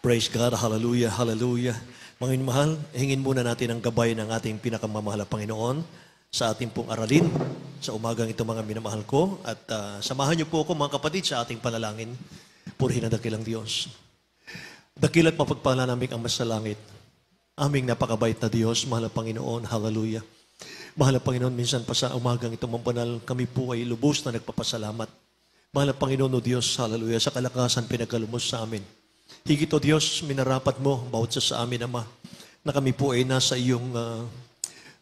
Praise God. Hallelujah. Hallelujah. Mga mahal, hingin muna natin ang gabay ng ating pinakamamahal na Panginoon sa ating pong aralin sa umagang ito, mga minamahal ko. At samahan niyo po ako, mga kapatid, sa ating panalangin. Purihin ang dakilang Diyos. Dakil at mapagpala namin ang masalangit. Aming napakabait na Diyos, mahal na Panginoon. Hallelujah. Mahal na Panginoon, minsan pa sa umagang ito, mampanal, kami po ay lubos na nagpapasalamat. Mahal na Panginoon o Diyos, hallelujah, sa kalakasan pinagkalumos sa amin. Higit o Diyos, minarapat mo, bawat sa amin, Ama, na kami po ay nasa iyong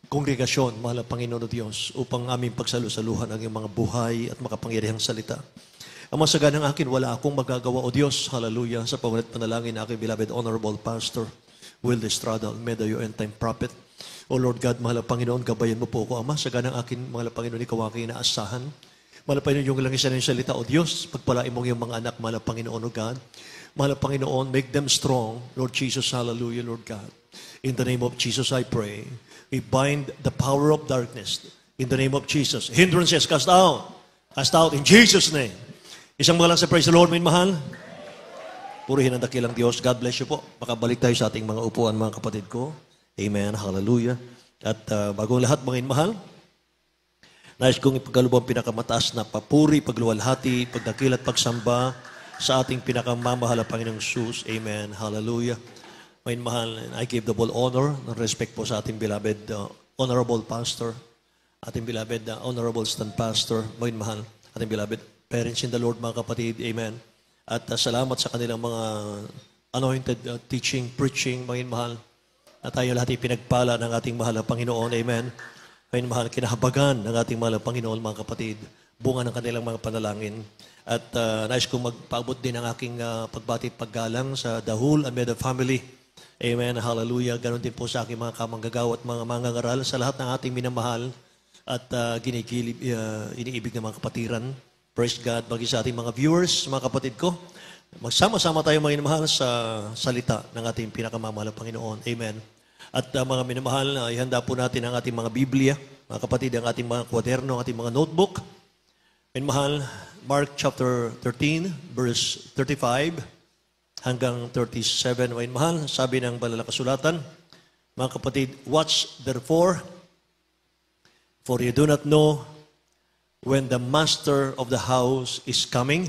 kongregasyon, mahal na Panginoon o Diyos, upang aming pagsalusaluhan ang iyong mga buhay at makapangyarihang salita. Ama, sa ganang akin, wala akong magagawa o Diyos, hallelujah, sa pangulit panalangin na aking beloved Honorable Pastor Will Estrada, Almeida, your end-time prophet. O Lord God, mahal na Panginoon, gabayan mo po ako, Ama, sa ganang akin, mahal na Panginoon, ikaw aking inaasahan. Mahal na Panginoon, yung lang isa ng salita, o Diyos, pagpalain mo yung mga anak, mahal na Panginoon, o God. Mahal na Panginoon, make them strong, Lord Jesus, hallelujah, Lord God. In the name of Jesus, I pray. We bind the power of darkness. In the name of Jesus. Hindrances, cast out. Cast out in Jesus' name. Isang mga lang sa praise the Lord, min mahal. Purihin ang dakilang Diyos. God bless you po. Makabalik tayo sa ating mga upuan, mga kapatid ko. Amen. Hallelujah. At bagong lahat, mga inmahal, nais kong ipagkalubang pinakamataas na papuri, pagluwalhati, pagdakil at pagsamba sa ating pinakamamahal na Panginoong Jesus. Amen. Hallelujah. Mga inmahal, I give the full honor and respect po sa ating beloved Honorable Pastor, ating beloved Honorable Stand Pastor, mga inmahal, ating beloved parents in the Lord, mga kapatid. Amen. At salamat sa kanilang mga anointed teaching, preaching, mga inmahal, na tayo lahat pinagpala ng ating mahal na Panginoon. Amen. Mga mahal, kinahabagan ng ating mahal na Panginoon, mga kapatid, bunga ng kanilang mga panalangin. At nais kong magpaabot din ang aking pagbati at paggalang sa The Whole Almeida family. Amen. Hallelujah. Ganon din po sa aking mga kamanggagaw at mga mangangaral sa lahat ng ating minamahal at iniibig ng mga kapatiran. Praise God. Bagi sa ating mga viewers, mga kapatid ko, magsama-sama tayo mga minamahal sa salita ng ating pinakamamahal na Panginoon. Amen. At mga minamahal, ihanda po natin ang ating mga Biblia, mga kapatid, ang ating mga kwaderno, ang ating mga notebook. Minamahal, Mark chapter 13, verse 35 hanggang 37. Minamahal, sabi ng banal na kasulatan, mga kapatid, watch therefore, for you do not know when the master of the house is coming,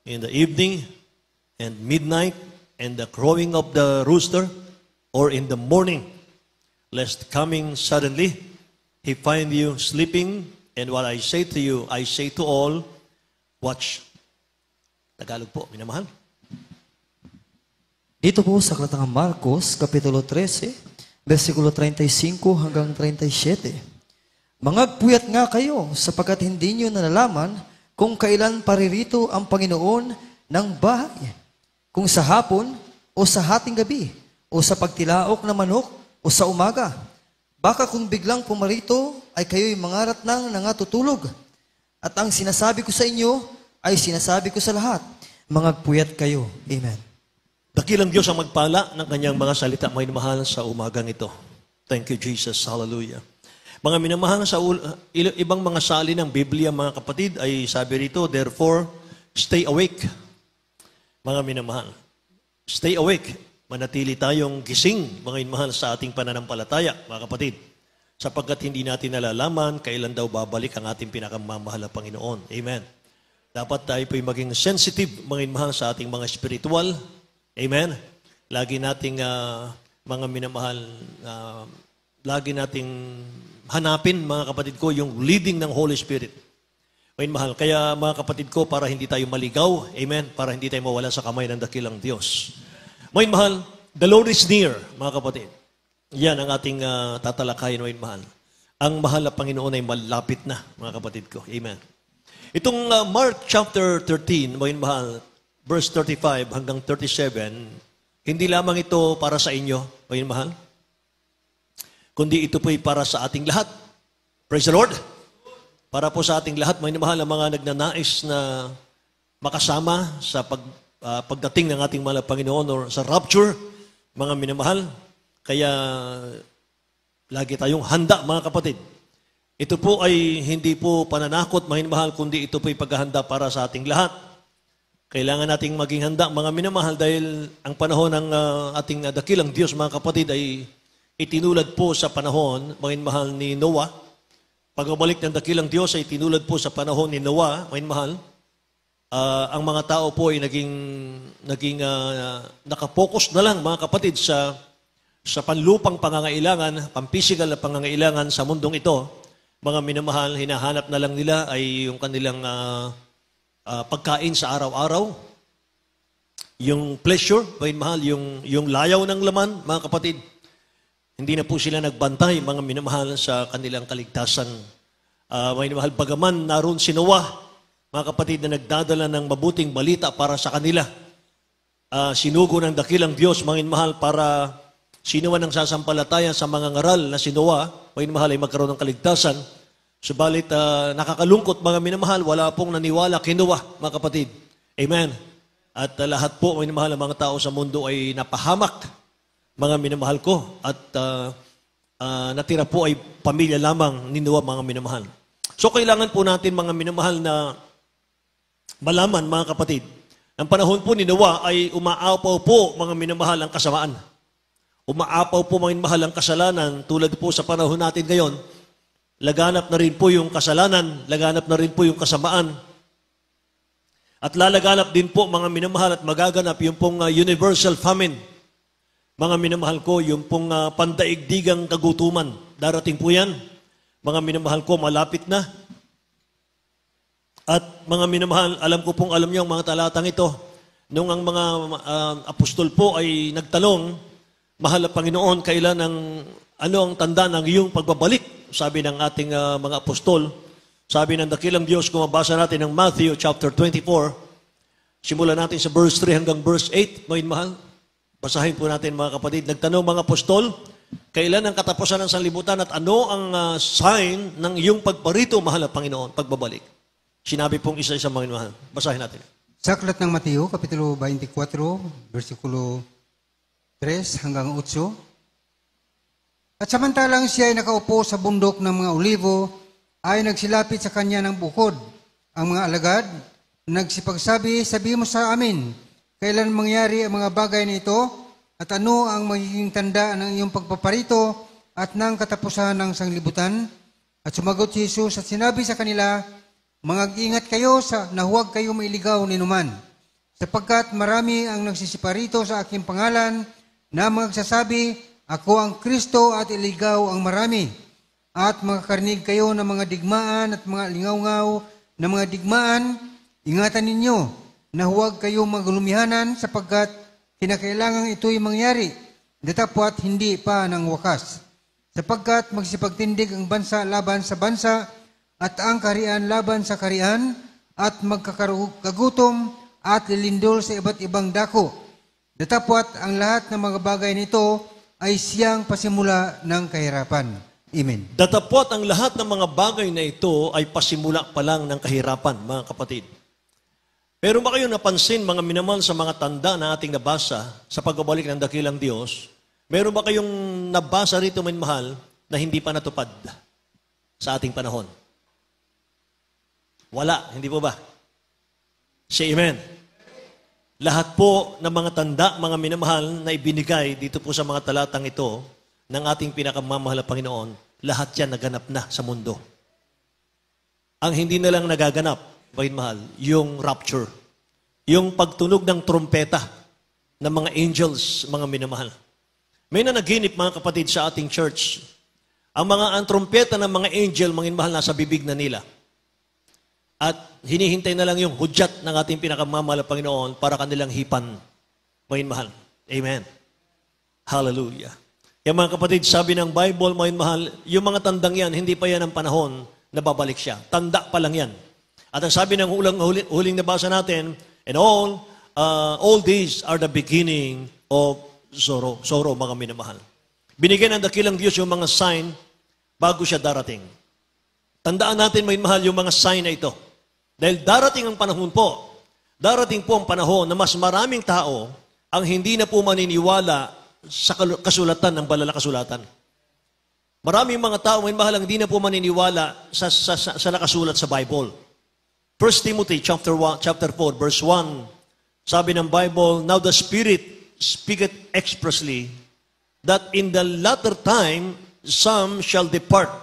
in the evening and midnight and the crowing of the rooster, or in the morning, lest coming suddenly he find you sleeping. And what I say to you, I say to all, watch. Tagalog po, minamahal. Dito po sa Aklatang Marcos, Kapitulo 13, versikulo 35 hanggang 37. Mangagpuyat nga kayo, sapagkat hindi nyo nalalaman kung kailan paririto ang Panginoon ng bahay. Kung sa hapon, o sa hating gabi, o sa pagtilaok na manok, o sa umaga. Baka kung biglang pumarito, ay kayo'y mangarat ng nangatutulog. At ang sinasabi ko sa inyo, ay sinasabi ko sa lahat. Mangagpuyat kayo. Amen. Dakilang Diyos ang magpala ng kanyang mga salita, mga minamahal, sa umagang ito. Thank you, Jesus. Hallelujah. Mga minamahal, sa ibang mga sali ng Biblia, mga kapatid, ay sabi rito, therefore, stay awake. Mga minamahal, stay awake. Manatili tayong gising, mga minamahal, sa ating pananampalataya, mga kapatid. Sapagkat hindi natin nalalaman kailan daw babalik ang ating pinakamamahal na Panginoon. Amen. Dapat tayo po'y maging sensitive, mga minamahal, sa ating mga spiritual. Amen. Lagi nating, mga minamahal, lagi nating hanapin, mga kapatid ko, yung leading ng Holy Spirit. Mga mahal. Kaya mga kapatid ko, para hindi tayo maligaw, amen, para hindi tayo mawala sa kamay ng dakilang Diyos. Mga mahal, the Lord is near, mga kapatid. Yan ang ating tatalakayin, mga mahal. Ang mahal na Panginoon ay malapit na, mga kapatid ko. Amen. Itong Mark chapter 13, mga mahal, verse 35 hanggang 37, hindi lamang ito para sa inyo, mga mahal, kundi ito po'y para sa ating lahat. Praise the Lord. Para po sa ating lahat, mga mahal, ang mga nagnanais na makasama sa pagdating ng ating mahal na Panginoon or sa rapture, mga minamahal. Kaya lagi tayong handa, mga kapatid. Ito po ay hindi po pananakot, mga minamahal, kundi ito po'y paghahanda para sa ating lahat. Kailangan nating maging handa, mga minamahal, dahil ang panahon ng ating dakilang Diyos, mga kapatid, ay itinulad po sa panahon, mga minamahal, ni Noah. Pagbabalik ng dakilang Diyos ay tinulad po sa panahon ni Noah, mga minamahal. Ang mga tao po ay naging nakapokus na lang, mga kapatid, sa panlupang pangangailangan, pampisikal na pangangailangan sa mundong ito. Mga minamahal, hinahanap na lang nila ay yung kanilang pagkain sa araw-araw, yung pleasure, mga minamahal, yung layaw ng laman, mga kapatid. Hindi na po sila nagbantay, mga minamahal, sa kanilang kaligtasan. Mga minamahal, bagaman naroon si Noah, mga kapatid, na nagdadala ng mabuting balita para sa kanila. Sinugo ng dakilang Diyos, mga minamahal, para sinuwan ng sasampalataya sa mga ngaral na si Noah, mga minamahal, ay magkaroon ng kaligtasan. Subalit, nakakalungkot, mga minamahal, wala pong naniwala kay Noah, mga kapatid. Amen. At lahat po, mga minamahal, ang mga tao sa mundo ay napahamak, mga minamahal ko. At natira po ay pamilya lamang ni Noah, mga minamahal. So, kailangan po natin, mga minamahal, na malaman, mga kapatid, ang panahon po ni Noah ay umaapaw po, mga minamahal, ang kasamaan. Umaapaw po, mga minamahal, ang kasalanan, tulad po sa panahon natin ngayon. Laganap na rin po yung kasalanan, laganap na rin po yung kasamaan. At lalaganap din po, mga minamahal, at magaganap yung pong universal famine. Mga minamahal ko, yung pong pandaigdigang kagutuman. Darating po yan. Mga minamahal ko, malapit na. At mga minamahal, alam ko pong alam niyo ang mga talatang ito. Nung ang mga apostol po ay nagtanong, mahal na Panginoon, kailan ano ang tanda ng iyong pagbabalik? Sabi ng ating mga apostol, sabi ng dakilang Diyos, kung mabasa natin ng Matthew chapter 24, simulan natin sa verse 3 hanggang verse 8, mga mahal. Basahin po natin, mga kapatid. Nagtanong mga apostol, kailan ang katapusan ng sanlibutan at ano ang sign ng iyong pagparito, mahal na Panginoon, pagbabalik? Sinabi pong isa-isa, mga mahal. Basahin natin. Sa aklat ng Mateo, Kapitulo 24, versikulo 3 hanggang 8. At samantalang siya ay nakaupo sa bundok ng mga olivo, ay nagsilapit sa kanya ng bukod. Ang mga alagad, nagsipagsabi, sabi mo sa amin, kailan mangyari ang mga bagay na ito, at ano ang magiging tanda ng iyong pagpaparito at ng katapusan ng sanglibutan? At sumagot si Jesus at sinabi sa kanila, mag-ingat kayo na huwag kayo mailigaw ni numan, sapagkat marami ang nagsisiparito sa aking pangalan na magsasabi, ako ang Kristo at iligaw ang marami. At makakarinig kayo ng mga digmaan at mga lingaw-ngaw na mga digmaan, ingatan ninyo na huwag kayo maglumihanan sapagkat kinakailangan ito'y mangyari, datapwat hindi pa ng wakas. Sapagkat magsipagtindig ang bansa laban sa bansa at ang kaharian laban sa kaharian at magkakagutom at lilindol sa iba't ibang dako. Datapwat ang lahat ng mga bagay nito ay siyang pasimula ng kahirapan. Amen. Datapwat ang lahat ng mga bagay na ito ay pasimula pa lang ng kahirapan, mga kapatid. Pero ba kayong napansin, mga minamahal, sa mga tanda na ating nabasa sa pagbabalik ng dakilang Diyos, meron ba kayong nabasa rito, mga minamahal, na hindi pa natupad sa ating panahon? Wala, hindi po ba? Say amen. Lahat po ng mga tanda, mga minamahal, na ibinigay dito po sa mga talatang ito ng ating pinakamamahal na Panginoon, lahat yan naganap na sa mundo. Ang hindi na lang nagaganap, mahal, yung rapture, yung pagtunog ng trompeta ng mga angels, mga minamahal. May nanaginip, mga kapatid, sa ating church. Ang trompeta ng mga angel, mga minamahal, nasa bibig na nila. At hinihintay na lang yung hudyat ng ating pinakamamahal na Panginoon para kanilang hipan. Mahal. Amen. Hallelujah. Yung mga kapatid, sabi ng Bible, mahal, yung mga tandang yan, hindi pa yan ang panahon na babalik siya. Tanda pa lang yan. At ang sabi ng huling nabasa natin, and all these are the beginning of sorrow, mga minamahal. Binigyan ng dakilang Diyos yung mga sign bago siya darating. Tandaan natin, mahal, yung mga sign na ito. Dahil darating ang panahon po, darating po ang panahon na mas maraming tao ang hindi na po maniniwala sa kasulatan ng banal na kasulatan. Maraming mga tao, mahal, ang hindi na po maniniwala sa nakasulat sa Bible. 1 Timothy chapter 4, verse 1 Sabi ng Bible, now the Spirit speaketh expressly that in the latter time some shall depart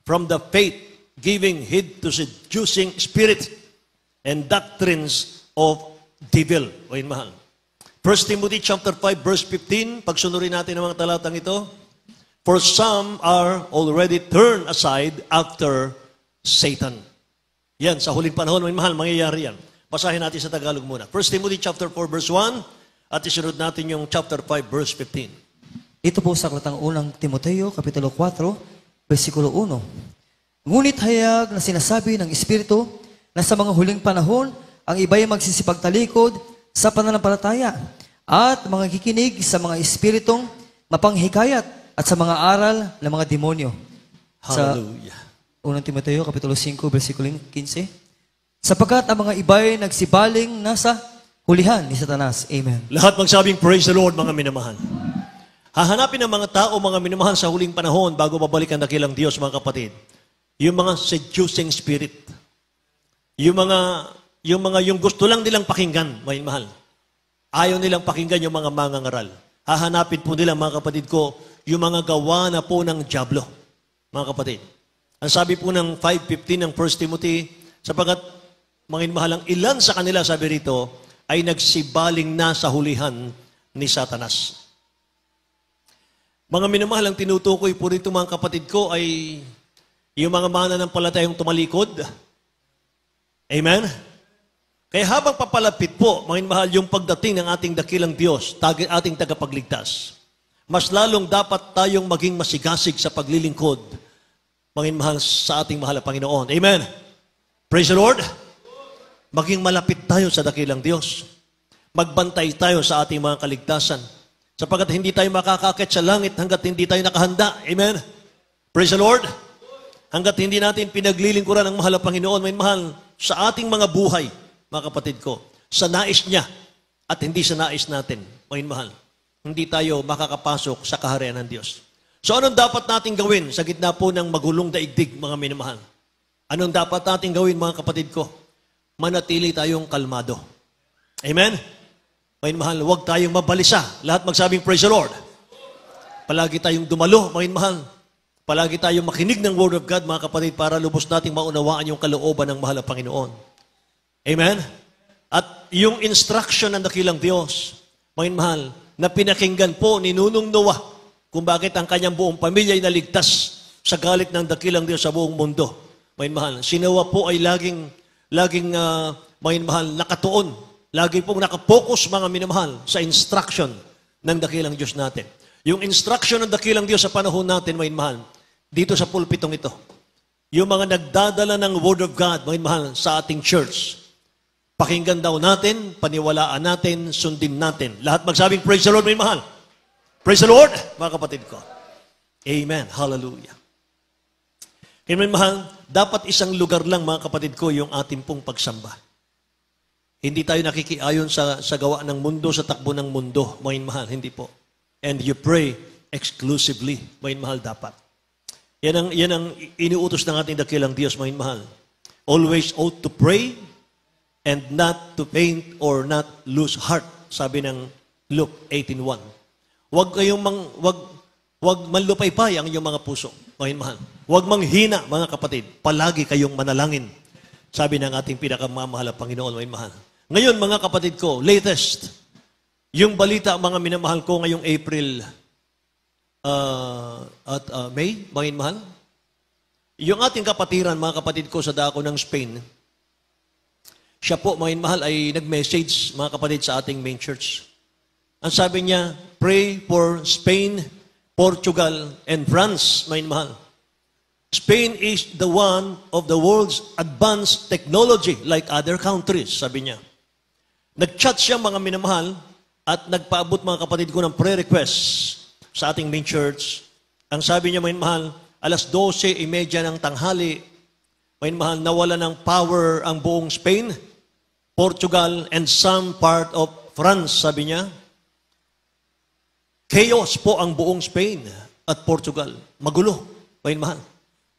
from the faith, giving heed to seducing spirit and doctrines of devil. O yun, mahal. 1 Timothy chapter 5 verse 15, pagsunurin natin ang mga talatang ito. For some are already turned aside after Satan. Yan, sa huling panahon, may mahal, mangyayari yan. Basahin natin sa Tagalog muna. 1 Timothy chapter 4 verse 1 at isunod natin yung chapter 5 verse 15. Ito po sa aklatang unang Timoteo, Kapitulo 4, versikulo 1. Ngunit hayag na sinasabi ng Espiritu na sa mga huling panahon, ang iba'y magsisipagtalikod sa pananampalataya at mga kikinig sa mga espiritong mapanghikayat at sa mga aral ng mga demonyo. Hallelujah. Sa unang Timoteo, Kapitulo 5, versikulo 15. Sapagkat ang mga iba'y nagsibaling nasa hulihan ni Satanas. Amen. Lahat magsabing praise the Lord, mga minamahal. Hahanapin ng mga tao, mga minamahal, sa huling panahon bago babalik ang dakilang Diyos, mga kapatid. Yung mga seducing spirit. Yung gusto lang nilang pakinggan, mga minamahal. Ayaw nilang pakinggan yung mga mangangaral. Hahanapin po nila, mga kapatid ko, yung mga gawa na po ng dyablo, mga kapatid. Ang sabi po ng 5:15 ng 1 Timothy, sapagkat, mga minamahal, ang ilan sa kanila, sabi rito, ay nagsibaling na sa hulihan ni Satanas. Mga minamahal, ang tinutukoy po rito, mga kapatid ko, ay yung mga mananampalatayang tumalikod. Amen? Kaya habang papalapit po, mga minamahal, yung pagdating ng ating dakilang Diyos, ating tagapagligtas, mas lalong dapat tayong maging masigasig sa paglilingkod, mga minamahal, sa ating mahal na Panginoon. Amen? Praise the Lord! Maging malapit tayo sa dakilang Diyos. Magbantay tayo sa ating mga kaligtasan. Sapagkat hindi tayo makakakit sa langit hanggat hindi tayo nakahanda. Amen? Praise the Lord! Hanggat hindi natin pinaglilingkuran ang mahal na Panginoon, may mahal sa ating mga buhay, mga kapatid ko, sa nais niya at hindi sa nais natin, may mahal. Hindi tayo makakapasok sa kaharian ng Diyos. So anong dapat natin gawin sa gitna po ng magulong daigdig, mga minamahal? Anong dapat natin gawin, mga kapatid ko? Manatili tayong kalmado. Amen? Mga mahal, huwag tayong mabalisa. Lahat magsabing praise the Lord. Palagi tayong dumalo, mga mahal. Palagi tayong makinig ng Word of God, mga kapatid, para lubos nating maunawaan yung kalooban ng mahal na Panginoon. Amen? At yung instruction ng dakilang Diyos, mga mahal, na pinakinggan po ni Nunong Noah kung bakit ang kanyang buong pamilya ay naligtas sa galit ng dakilang Diyos sa buong mundo. Mga mahal, si Noah po ay laging mga mahal, nakatuon. Lagi pong nakapokus, mga minamahal, sa instruction ng dakilang Diyos natin. Yung instruction ng dakilang Diyos sa panahon natin, mga mahal, dito sa pulpitong ito. Yung mga nagdadala ng Word of God, mga mahal, sa ating church. Pakinggan daw natin, paniwalaan natin, sundin natin. Lahat magsabing, praise the Lord, mga mahal. Praise the Lord, mga kapatid ko. Amen. Hallelujah. Kaya mga mahal, dapat isang lugar lang, mga kapatid ko, yung ating pong pagsamba. Hindi tayo nakikiayon sa gawa ng mundo, sa takbo ng mundo, mga mahal, hindi po. And you pray exclusively, mga mahal, dapat. Yan ang iniutos ng ating dakilang Diyos, mga mahal. Always ought to pray and not to faint or not lose heart, sabi ng Luke 18:1. Huwag manlupaypay ang inyong mga puso, mga mahal. Huwag manghina, mga kapatid. Palagi kayong manalangin, sabi ng ating pinakamamahal na Panginoon, mga mahal. Ngayon, mga kapatid ko, latest, yung balita, mga minamahal ko, ngayong April at May, mga mahal. Yung ating kapatiran, mga kapatid ko, sa dako ng Spain, siya po, mga mahal, ay nag-message, mga kapatid, sa ating main church. Ang sabi niya, pray for Spain, Portugal, and France, mga mahal. Spain is the one of the world's advanced technology like other countries, sabi niya. Nag-chat siya, mga minamahal, at nagpaabot, mga kapatid ko, ng prayer requests sa ating main church. Ang sabi niya, mga minamahal, alas 12:30 ng tanghali, mga minamahal, nawala ng power ang buong Spain, Portugal, and some part of France, sabi niya. Chaos po ang buong Spain at Portugal. Magulo, mga minamahal.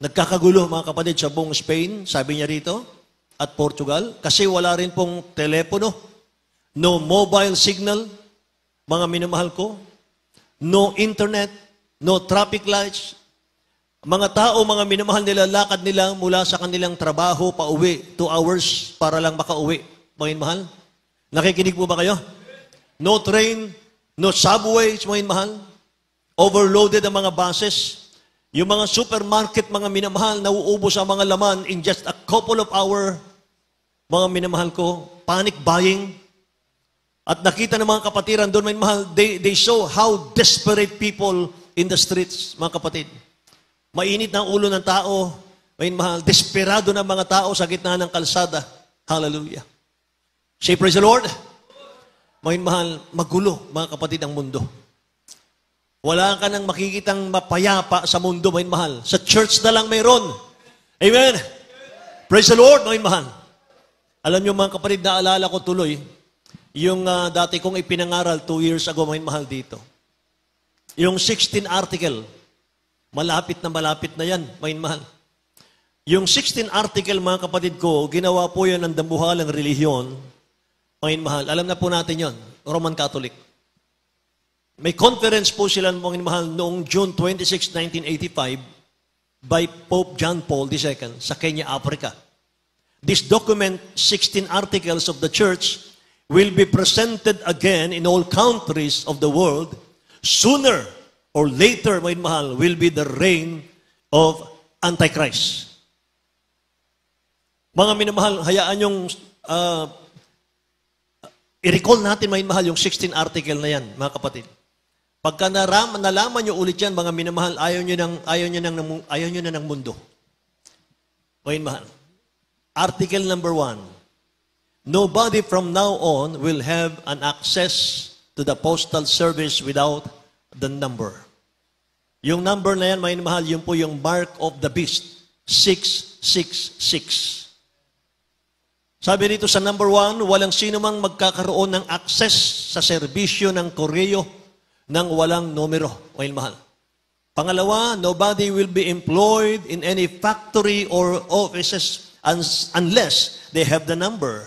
Nagkakagulo, mga kapatid, sa buong Spain, sabi niya rito, at Portugal, kasi wala rin pong telepono. no mobile signal, mga minamahal ko, no internet, no traffic lights. Mga tao, mga minamahal nila, lakad nila mula sa kanilang trabaho pauwi, 2 hours para lang makauwi. Mga minamahal, nakikinig po ba kayo? No train, no subways, mga minamahal. Overloaded ang mga buses. Yung mga supermarket, mga minamahal, nauubos ang mga laman in just a couple of hours. Mga minamahal ko, panic buying. At nakita ng mga kapatiran doon, mga minamahal, they show how desperate people in the streets, mga kapatid. Mainit na ang ulo ng tao, mga minamahal, desperado ng mga tao sa gitna ng kalsada. Hallelujah. Say praise the Lord. Mga minamahal, magulo, mga kapatid, ang mundo. Wala ka nang makikitang mapayapa sa mundo, mga mahal. Sa church na lang mayroon. Amen. Praise the Lord, mga mahal. Alam niyo mga kapatid, naalala ko tuloy, yung dati kong ipinangaral 2 years ago, mga mahal dito. Yung 16 article, malapit na yan, mga mahal. Yung 16 article, mga kapatid ko, ginawa po yan ng dambuhalang relihiyon, mga mahal. Alam na po natin yon, Roman Catholic. May conference po sila, mga mahal, noong June 26, 1985 by Pope John Paul II sa Kenya, Africa. This document, 16 articles of the church, will be presented again in all countries of the world. Sooner or later, mga mahal, will be the reign of Antichrist. Mga minamahal, hayaan yung i-recall natin, mga mahal, yung 16 article na yan, mga kapatid. Pagka nalaman nyo ulit yan, mga minamahal, ayaw nyo na ng mundo. Mga mahal. Article number 1. Nobody from now on will have an access to the postal service without the number. Yung number na yan, mga mahal, yun po yung mark of the beast. 666. Sabi dito sa number 1, walang sino mang magkakaroon ng access sa serbisyo ng koreo nang walang numero, mga mahal. Pangalawa, nobody will be employed in any factory or offices unless they have the number.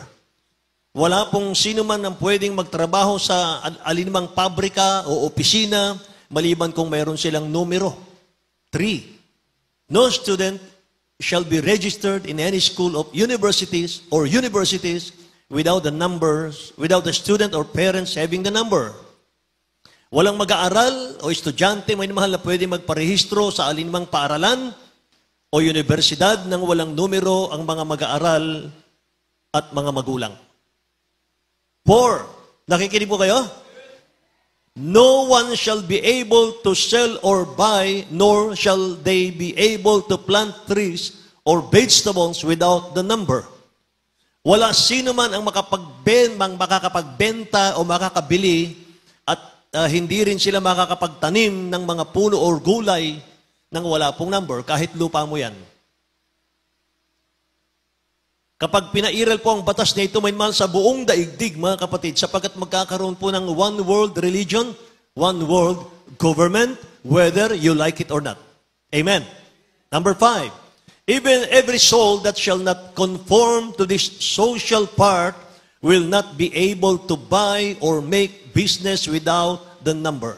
Wala pong sino man ang pwedeng magtrabaho sa alinmang pabrika o opisina maliban kung mayroon silang numero. 3, no student shall be registered in any school of universities without the numbers, without the student or parents having the number. Walang mag-aaral o estudyante, may mahal na pwede magparehistro sa alinmang paaralan o universidad nang walang numero ang mga mag-aaral at mga magulang. 4, nakikinig po kayo? No one shall be able to sell or buy, nor shall they be able to plant trees or vegetables without the number. Wala sino man ang makakapagbenta o makakabili at hindi rin sila makakapagtanim ng mga puno or gulay nang wala pong number, kahit lupa mo yan. Kapag pinairal po ang batas na ito, may mahal sa buong daigdig, mga kapatid, sapagkat magkakaroon po ng one world religion, one world government, whether you like it or not. Amen. Number 5, even every soul that shall not conform to this social part will not be able to buy or make business without the number.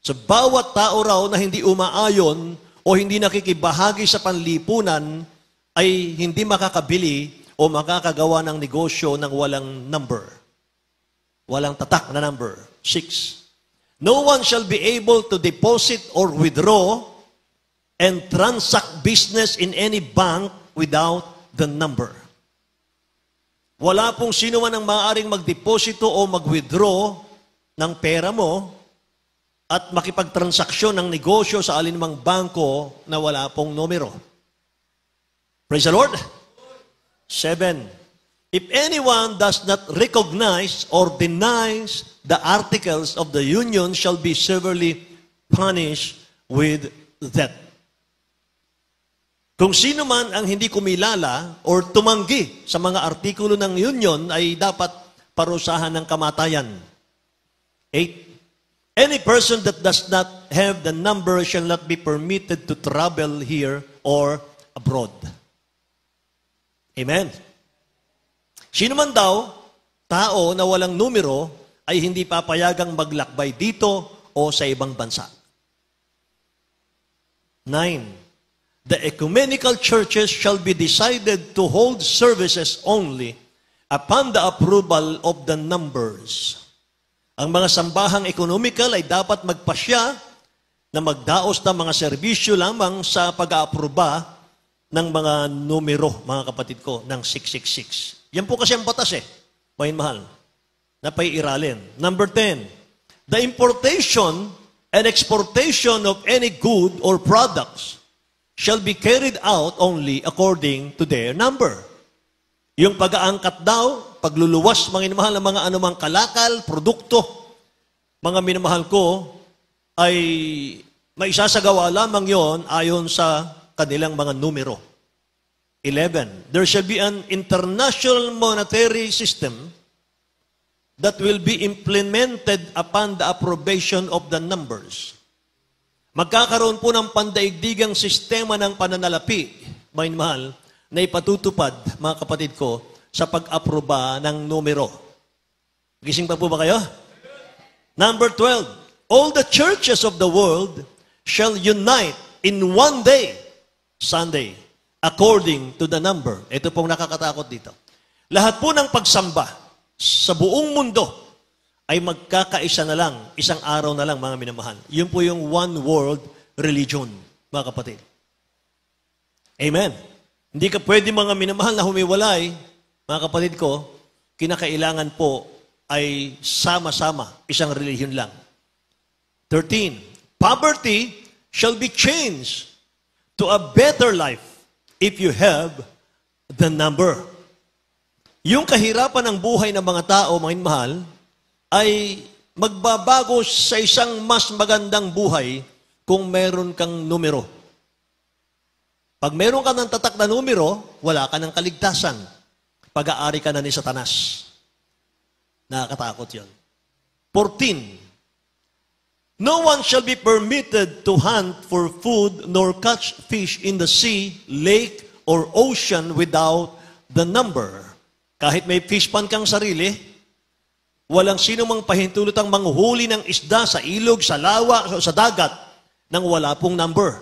So, bawat tao raw na hindi umaayon o hindi nakikibahagi sa panlipunan ay hindi makakabili o makakagawa ng negosyo ng walang number. Walang tatak na number. 6. No one shall be able to deposit or withdraw and transact business in any bank without the number. Wala pong sino man ang maaaring magdeposito o mag-withdraw ng pera mo at makipagtransaksyon ng negosyo sa alinmang bangko na wala pong numero. Praise the Lord. 7. If anyone does not recognize or denies the articles of the union shall be severely punished with death. Kung sino man ang hindi kumilala or tumanggi sa mga artikulo ng union ay dapat parusahan ng kamatayan. 8. Any person that does not have the number shall not be permitted to travel here or abroad. Amen. Sino man daw tao na walang numero ay hindi papayagang maglakbay dito o sa ibang bansa. 9. The ecumenical churches shall be decided to hold services only upon the approval of the numbers. Ang mga sambahang economical ay dapat magpasya na magdaos ng mga serbisyo lamang sa pag-aaproba ng mga numero, mga kapatid ko, ng 666. Yan po kasi ang batas may mahal, na paiiralin. Number 10, the importation and exportation of any good or products shall be carried out only according to their number. Yung pag-aangkat daw, pagluluwas, mga minamahal ng mga anumang kalakal, produkto, mga minamahal ko, ay maisasagawa lamang yon ayon sa kanilang mga numero. 11. There shall be an international monetary system that will be implemented upon the approbation of the numbers. Magkakaroon po ng pandaigdigang sistema ng pananalapi, mga mahal, na ipatutupad, mga kapatid ko, sa pag-aproba ng numero. Gising pa po ba kayo? Number 12, all the churches of the world shall unite in one day, Sunday, according to the number. Ito pong nakakatakot dito. Lahat po ng pagsamba sa buong mundo ay magkakaisa na lang, isang araw na lang, mga minamahal. Yun po yung one world religion, mga kapatid. Amen. Hindi ka pwede, mga minamahal, na humiwalay, mga kapatid ko, kinakailangan po ay sama-sama, isang religion lang. 13. Poverty shall be changed to a better life if you have the number. Yung kahirapan ng buhay ng mga tao, mga minamahal, ay magbabago sa isang mas magandang buhay kung meron kang numero. Pag meron ka ng tatak na numero, wala ka ng kaligtasan. Pag-aari ka na ni Satanas. Nakakatakot yun. 14. No one shall be permitted to hunt for food nor catch fish in the sea, lake, or ocean without the number. Kahit may fish pan kang sarili, walang sino mang pahintulot ang manghuli ng isda sa ilog, sa lawa, sa dagat, nang wala pong number.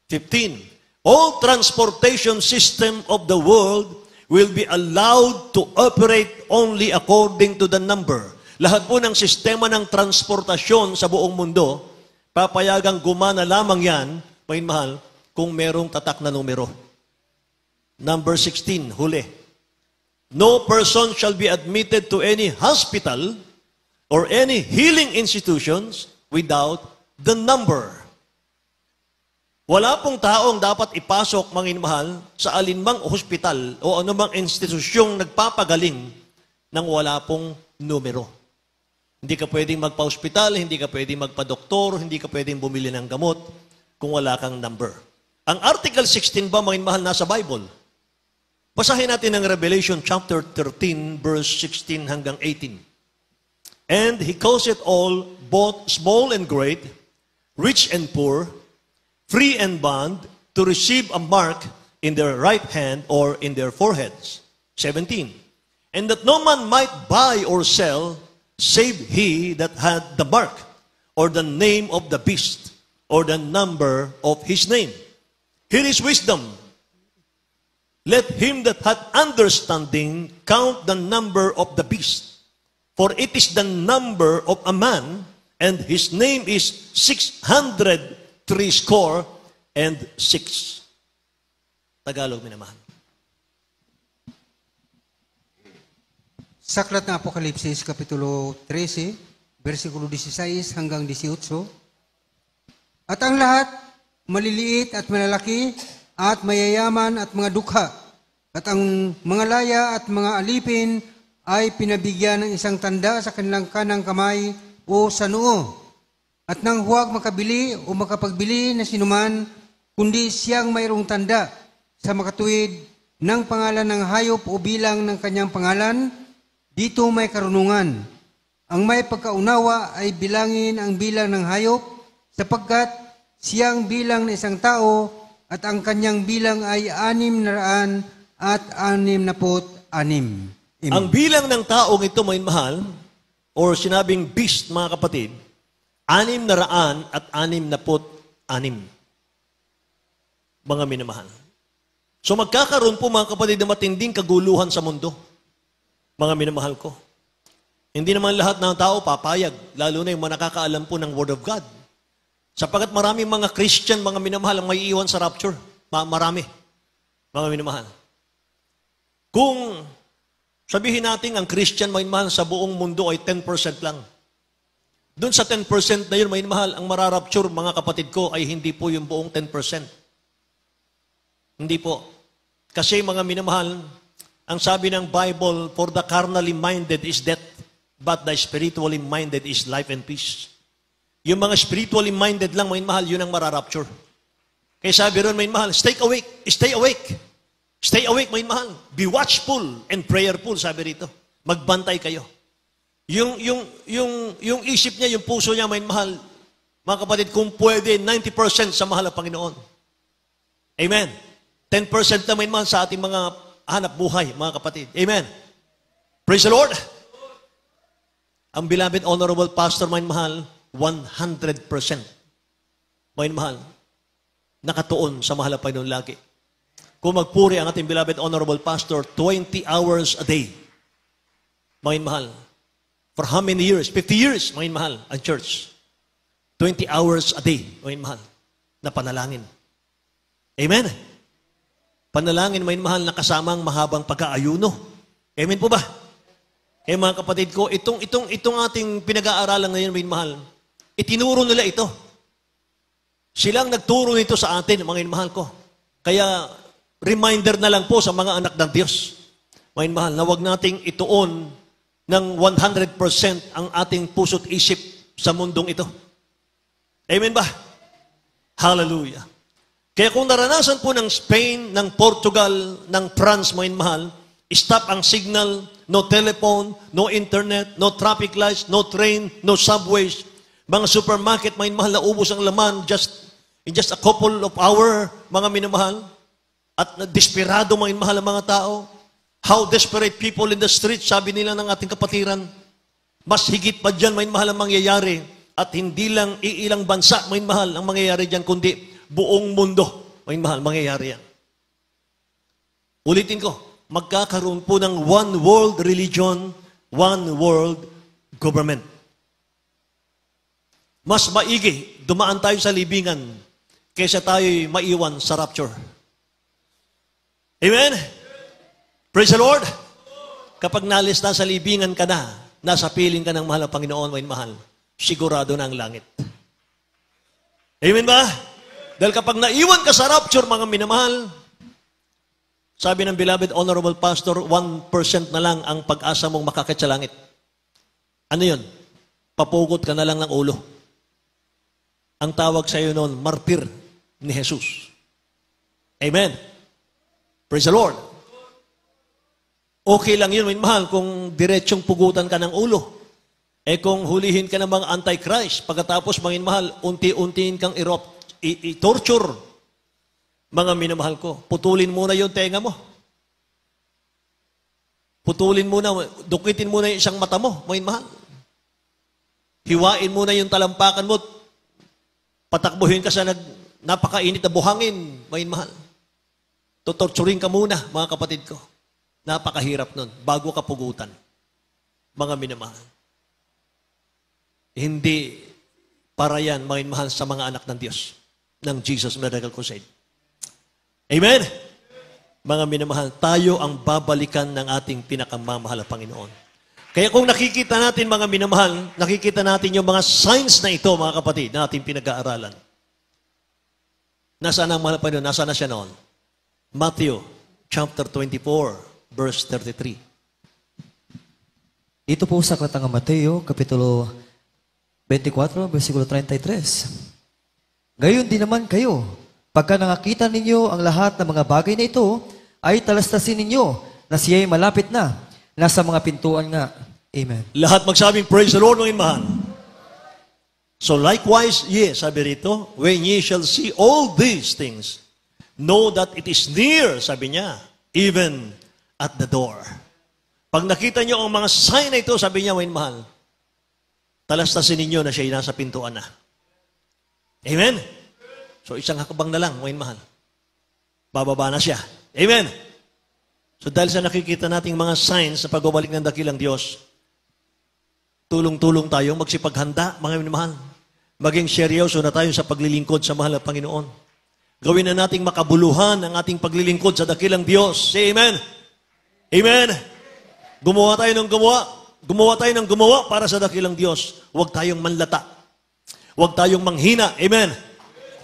15. All transportation system of the world will be allowed to operate only according to the number. Lahat po ng sistema ng transportasyon sa buong mundo, papayagang gumana lamang yan, may mahal, kung merong tatak na numero. Number 16, huli. No person shall be admitted to any hospital or any healing institutions without the number. Wala pong taong dapat ipasok, mga mahal, sa alinmang hospital o anumang institusyong nagpapagaling nang wala pong numero. Hindi ka pwedeng magpa-hospital, hindi ka pwedeng magpa-doktor, hindi ka pwedeng bumili ng gamot kung wala kang number. Ang Article 16 ba, mga mahal, nasa Bible? Basahin natin ang Revelation chapter 13, verse 16 hanggang 18. And he calls it all, both small and great, rich and poor, free and bond, to receive a mark in their right hand or in their foreheads. 17. And that no man might buy or sell, save he that had the mark, or the name of the beast, or the number of his name. Here is wisdom. Let him that hath understanding count the number of the beast, for it is the number of a man, and his name is 666. Tagalog, minamahal. Sa aklat ng Apokalipsis, Kapitulo 13, versikulo 16 hanggang 18. At ang lahat, maliliit at malalaki, at mayayaman at mga dukha, at ang mga laya at mga alipin ay pinabigyan ng isang tanda sa kanilang kanang kamay o sa noo, at nang huwag makabili o makapagbili na sinuman, kundi siyang mayroong tanda sa makatuwid ng pangalan ng hayop o bilang ng kanyang pangalan, dito may karunungan. Ang may pagkaunawa ay bilangin ang bilang ng hayop, sapagkat siyang bilang na isang tao, at ang kanyang bilang ay 666. Amen. Ang bilang ng taong ito, mga mahal, or sinabing beast, mga kapatid, 666. Mga minamahal. So magkakaroon po, mga kapatid, na matinding kaguluhan sa mundo. Mga minamahal ko. Hindi naman lahat ng tao papayag, lalo na yung mga nakakaalam po ng Word of God. Sapagat maraming mga Christian, mga minamahal, ang may iwan sa rapture. Marami. Mga minamahal. Kung sabihin natin ang Christian, mga minamahal, sa buong mundo ay 10% lang. Doon sa 10% na yun, mga minamahal, ang mararapture, mga kapatid ko, ay hindi po yung buong 10%. Hindi po. Kasi mga minamahal, ang sabi ng Bible, for the carnally minded is death, but the spiritually minded is life and peace. Yung mga spiritually minded lang, mga minamahal, yun ang mararapture. Kaya sabi ron, mga minamahal, stay awake, stay awake. Stay awake, mga minamahal. Be watchful and prayerful, sabi rito. Magbantay kayo. Yung isip niya, yung puso niya, mga minamahal, mga kapatid, kung pwede, 90% sa mahal ng Panginoon. Amen. 10% na, mga minamahal, sa ating mga hanap buhay, mga kapatid. Amen. Praise the Lord. Ang beloved honorable pastor, mga minamahal, 100%. Mga minamahal, nakatuon sa mahal ng Panginoon lagi. Kung magpuri ang ating beloved honorable pastor, 20 hours a day. Mga mahal. For how many years? 50 years, mga mahal, ang church. 20 hours a day, mga mahal, na panalangin. Amen? Panalangin, mga mahal, na kasamang mahabang pag-aayuno. Amen po ba? Kaya mga kapatid ko, itong ating pinag-aaralan ngayon, mga mahal, itinuro nila ito. Silang nagturo nito sa atin, mga mahal ko. Kaya, reminder na lang po sa mga anak ng Diyos. Mga mahal, na huwag nating ituon ng 100% ang ating puso't isip sa mundong ito. Amen ba? Hallelujah. Kaya kung naranasan po ng Spain, ng Portugal, ng France, mga mahal, stop ang signal, no telephone, no internet, no traffic lights, no train, no subways. Mga supermarket, mga mahal, naubos ang laman in just a couple of hours, mga minamahal. At desperado, mga mahal ang mga tao. How desperate people in the street, sabi nila ng ating kapatiran. Mas higit pa dyan, mga mahal ang mangyayari. At hindi lang iilang bansa, mga mahal, ang mangyayari dyan, kundi buong mundo, mga mahal, mangyayari yan. Ulitin ko, magkakaroon po ng one world religion, one world government. Mas maigi, dumaan tayo sa libingan, kaysa tayo'y maiwan sa rapture. Amen? Praise the Lord! Kapag nalis na sa libingan ka na, nasa piling ka ng mahal na Panginoon, may mahal, sigurado na ang langit. Amen ba? Dahil kapag naiwan ka sa rapture, mga minamahal, sabi ng beloved honorable pastor, 1% na lang ang pag-asa mong makakit sa langit. Ano yun? Papugot ka na lang ng ulo. Ang tawag sa iyo noon, martir ni Jesus. Amen? Praise the Lord. Okay lang yun, mahal, kung diretsong pugutan ka ng ulo. Eh kung hulihin ka ng mga antichrist, pagkatapos, mga mahal, unti-untiin kang i-torture. Mga minamahal ko, putulin muna yung tenga mo. Putulin muna, dukitin muna yung isang mata mo, mga mahal. Hiwain muna yung talampakan mo, patakbuhin ka sa napakainit na buhangin, mga mahal. Tutorturin ka muna, mga kapatid ko. Napakahirap nun, bago ka pugutan. Mga minamahal. Hindi para yan, mga mahal, sa mga anak ng Diyos, ng Jesus Medical Crusade. Amen? Mga minamahal, tayo ang babalikan ng ating pinakamamahal na Panginoon. Kaya kung nakikita natin, mga minamahal, nakikita natin yung mga signs na ito, mga kapatid, na ating pinag-aaralan. Nasaan ang mahal na Panginoon? Nasaan na siya noon? Matthew chapter 24, verse 33. Ito po sa Aklat ng Mateo, Kapitulo 24, versikulo 33. Gayon din naman kayo, pagka nakakita ninyo ang lahat ng mga bagay na ito, ay talastasin ninyo na siya'y malapit na, nasa mga pintuan nga. Amen. Lahat magsabing, praise the Lord, mga mahal. So likewise, yes, sabi rito, when ye shall see all these things, know that it is near, sabi niya, even at the door. Pag nakita nyo ang mga sign na ito, sabi niya, mga mahal, talastasin ninyo na siya'y nasa pintuan na. Amen? So isang hakbang na lang, mga mahal. Bababa na siya. Amen? So dahil sa nakikita nating mga signs sa pagbabalik ng dakilang Diyos, tulong-tulong tayo, magsipaghanda, mga minamahal. Maging seryoso na tayo sa paglilingkod sa mahal na Panginoon. Gawin na nating makabuluhan ang ating paglilingkod sa dakilang Diyos. Say amen. Amen. Gumawa tayo ng gumawa. Gumawa tayo ng gumawa para sa dakilang Diyos. Huwag tayong manlata. Huwag tayong manghina. Amen.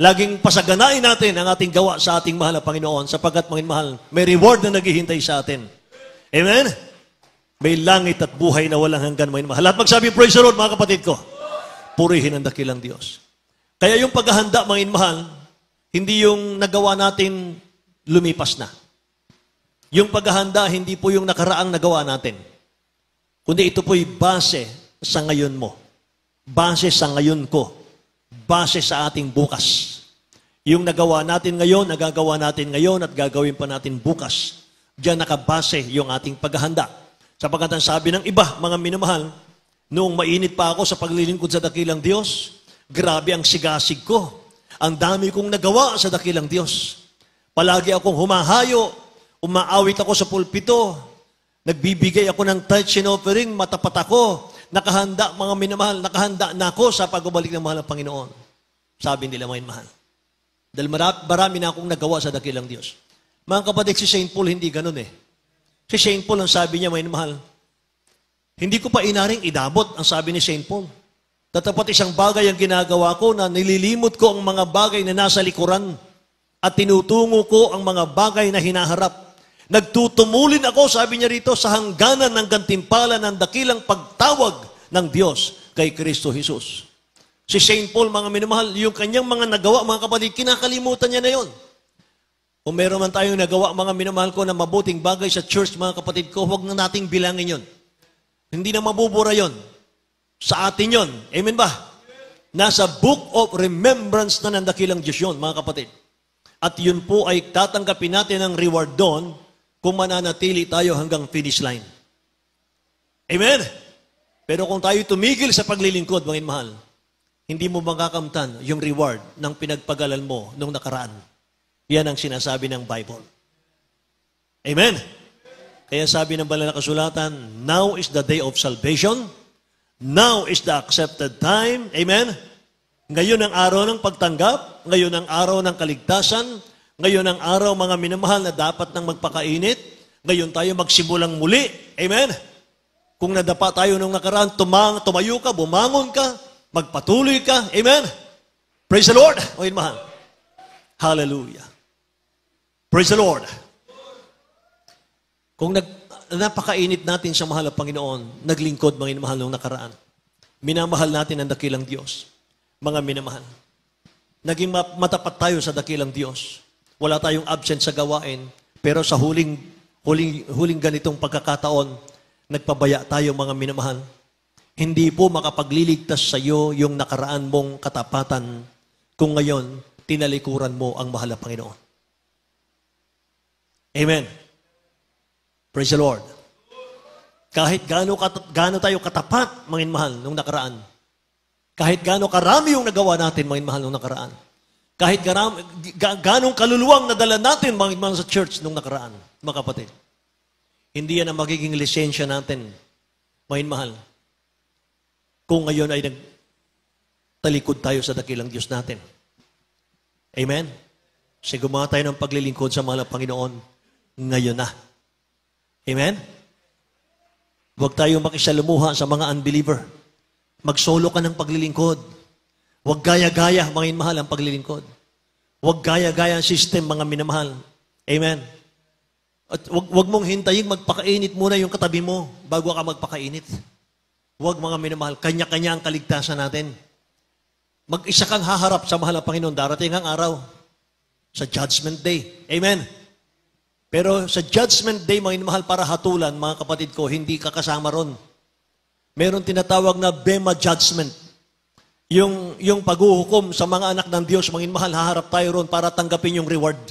Laging pasaganain natin ang ating gawa sa ating mahal na Panginoon sapagkat, mga mahal, may reward na naghihintay sa atin. Amen. May langit at buhay na walang hanggan, mga mahal. At magsabi, praise the Lord, mga kapatid ko. Purihin ang dakilang Diyos. Kaya yung paghahanda, mga mahal, hindi yung nagawa natin lumipas na. Yung paghahanda, hindi po yung nakaraang nagawa natin. Kundi ito po'y base sa ngayon mo. Base sa ngayon ko. Base sa ating bukas. Yung nagawa natin ngayon, nagagawa natin ngayon at gagawin pa natin bukas. Diyan nakabase yung ating paghahanda. Sapagkat ang sabi ng iba, mga minamahal, noong mainit pa ako sa paglilingkod sa dakilang Diyos, grabe ang sigasig ko. Ang dami kong nagawa sa dakilang Diyos. Palagi akong humahayo, umaawit ako sa pulpito, nagbibigay ako ng tithes and offering, matapat ako, nakahanda, mga minamahal, nakahanda na ako sa pagbabalik ng mahal ng Panginoon. Sabi nila, mga mahal. Dahil marami na akong nagawa sa dakilang Diyos. Mga kapatid, si St. Paul hindi ganun eh. Si St. Paul, ang sabi niya, mga mahal, hindi ko pa inaring idabot, ang sabi ni St. Paul. Tatapat isang bagay ang ginagawa ko na nililimot ko ang mga bagay na nasa likuran at tinutungo ko ang mga bagay na hinaharap. Nagtutumulin ako, sabi niya rito, sa hangganan ng gantimpala ng dakilang pagtawag ng Diyos kay Kristo Jesus. Si St. Paul, mga minamahal, yung kanyang mga nagawa, mga kapatid, kinakalimutan niya na yon. Kung meron man tayong nagawa, mga minamahal ko, na mabuting bagay sa church, mga kapatid ko, huwag na nating bilangin yon. Hindi na mabubura yon. Sa atin yon. Amen ba? Nasa book of remembrance na ng dakilang Diyos yun, mga kapatid. At yun po ay tatanggapin natin ang reward doon kung mananatili tayo hanggang finish line. Amen? Pero kung tayo tumigil sa paglilingkod, mga mahal, hindi mo makakamtan yung reward ng pinagpagalan mo nung nakaraan. Yan ang sinasabi ng Bible. Amen? Kaya sabi ng banal na kasulatan, now is the day of salvation. Now is the accepted time. Amen? Ngayon ang araw ng pagtanggap. Ngayon ang araw ng kaligtasan. Ngayon ang araw, mga minamahal, na dapat nang magpakainit. Ngayon tayo magsimulang muli. Amen? Kung nadapa tayo nung nakaraan, tumayo ka, bumangon ka, magpatuloy ka. Amen? Praise the Lord. O mahal. Hallelujah. Praise the Lord. Kung napakainit natin sa mahal na Panginoon, naglingkod, mga minamahal, nung nakaraan. Minamahal natin ang dakilang Diyos. Mga minamahal. Naging matapat tayo sa dakilang Diyos. Wala tayong absent sa gawain. Pero sa huling ganitong pagkakataon, nagpabaya tayo, mga minamahal. Hindi po makapagliligtas sa iyo yung nakaraan mong katapatan kung ngayon tinalikuran mo ang mahal na Panginoon. Amen. Praise the Lord. Kahit gaano tayo katapat, mga mahal, nung nakaraan. Kahit gaano karami yung nagawa natin, mga mahal, nung nakaraan. Kahit ganong kaluluwang nadala natin, mga mahal, sa church nung nakaraan, mga kapatid. Hindi yan ang magiging lisensya natin, mga mahal. Kung ngayon ay nagtalikod tayo sa dakilang Diyos natin. Amen? Kasi gumawa tayo ng paglilingkod sa mahal na Panginoon ngayon na. Amen? Huwag tayong makisalumuha sa mga unbeliever. Magsolo ka ng paglilingkod. Huwag gaya-gaya, mga mahal, ang paglilingkod. Huwag gaya-gaya ang system, mga minamahal. Amen? At huwag mong hintayin magpakainit muna yung katabi mo bago ka magpakainit. Huwag, mga minamahal. Kanya-kanya ang kaligtasan natin. Mag-isa kang haharap sa mahal na Panginoon. Darating ang araw sa Judgment Day. Amen? Pero sa Judgment Day, mga minamahal, para hatulan, mga kapatid ko, hindi ka kasama ron. Meron tinatawag na Bema Judgment. Yung paghuhukom sa mga anak ng Diyos, mga minamahal, haharap tayo ron para tanggapin yung reward.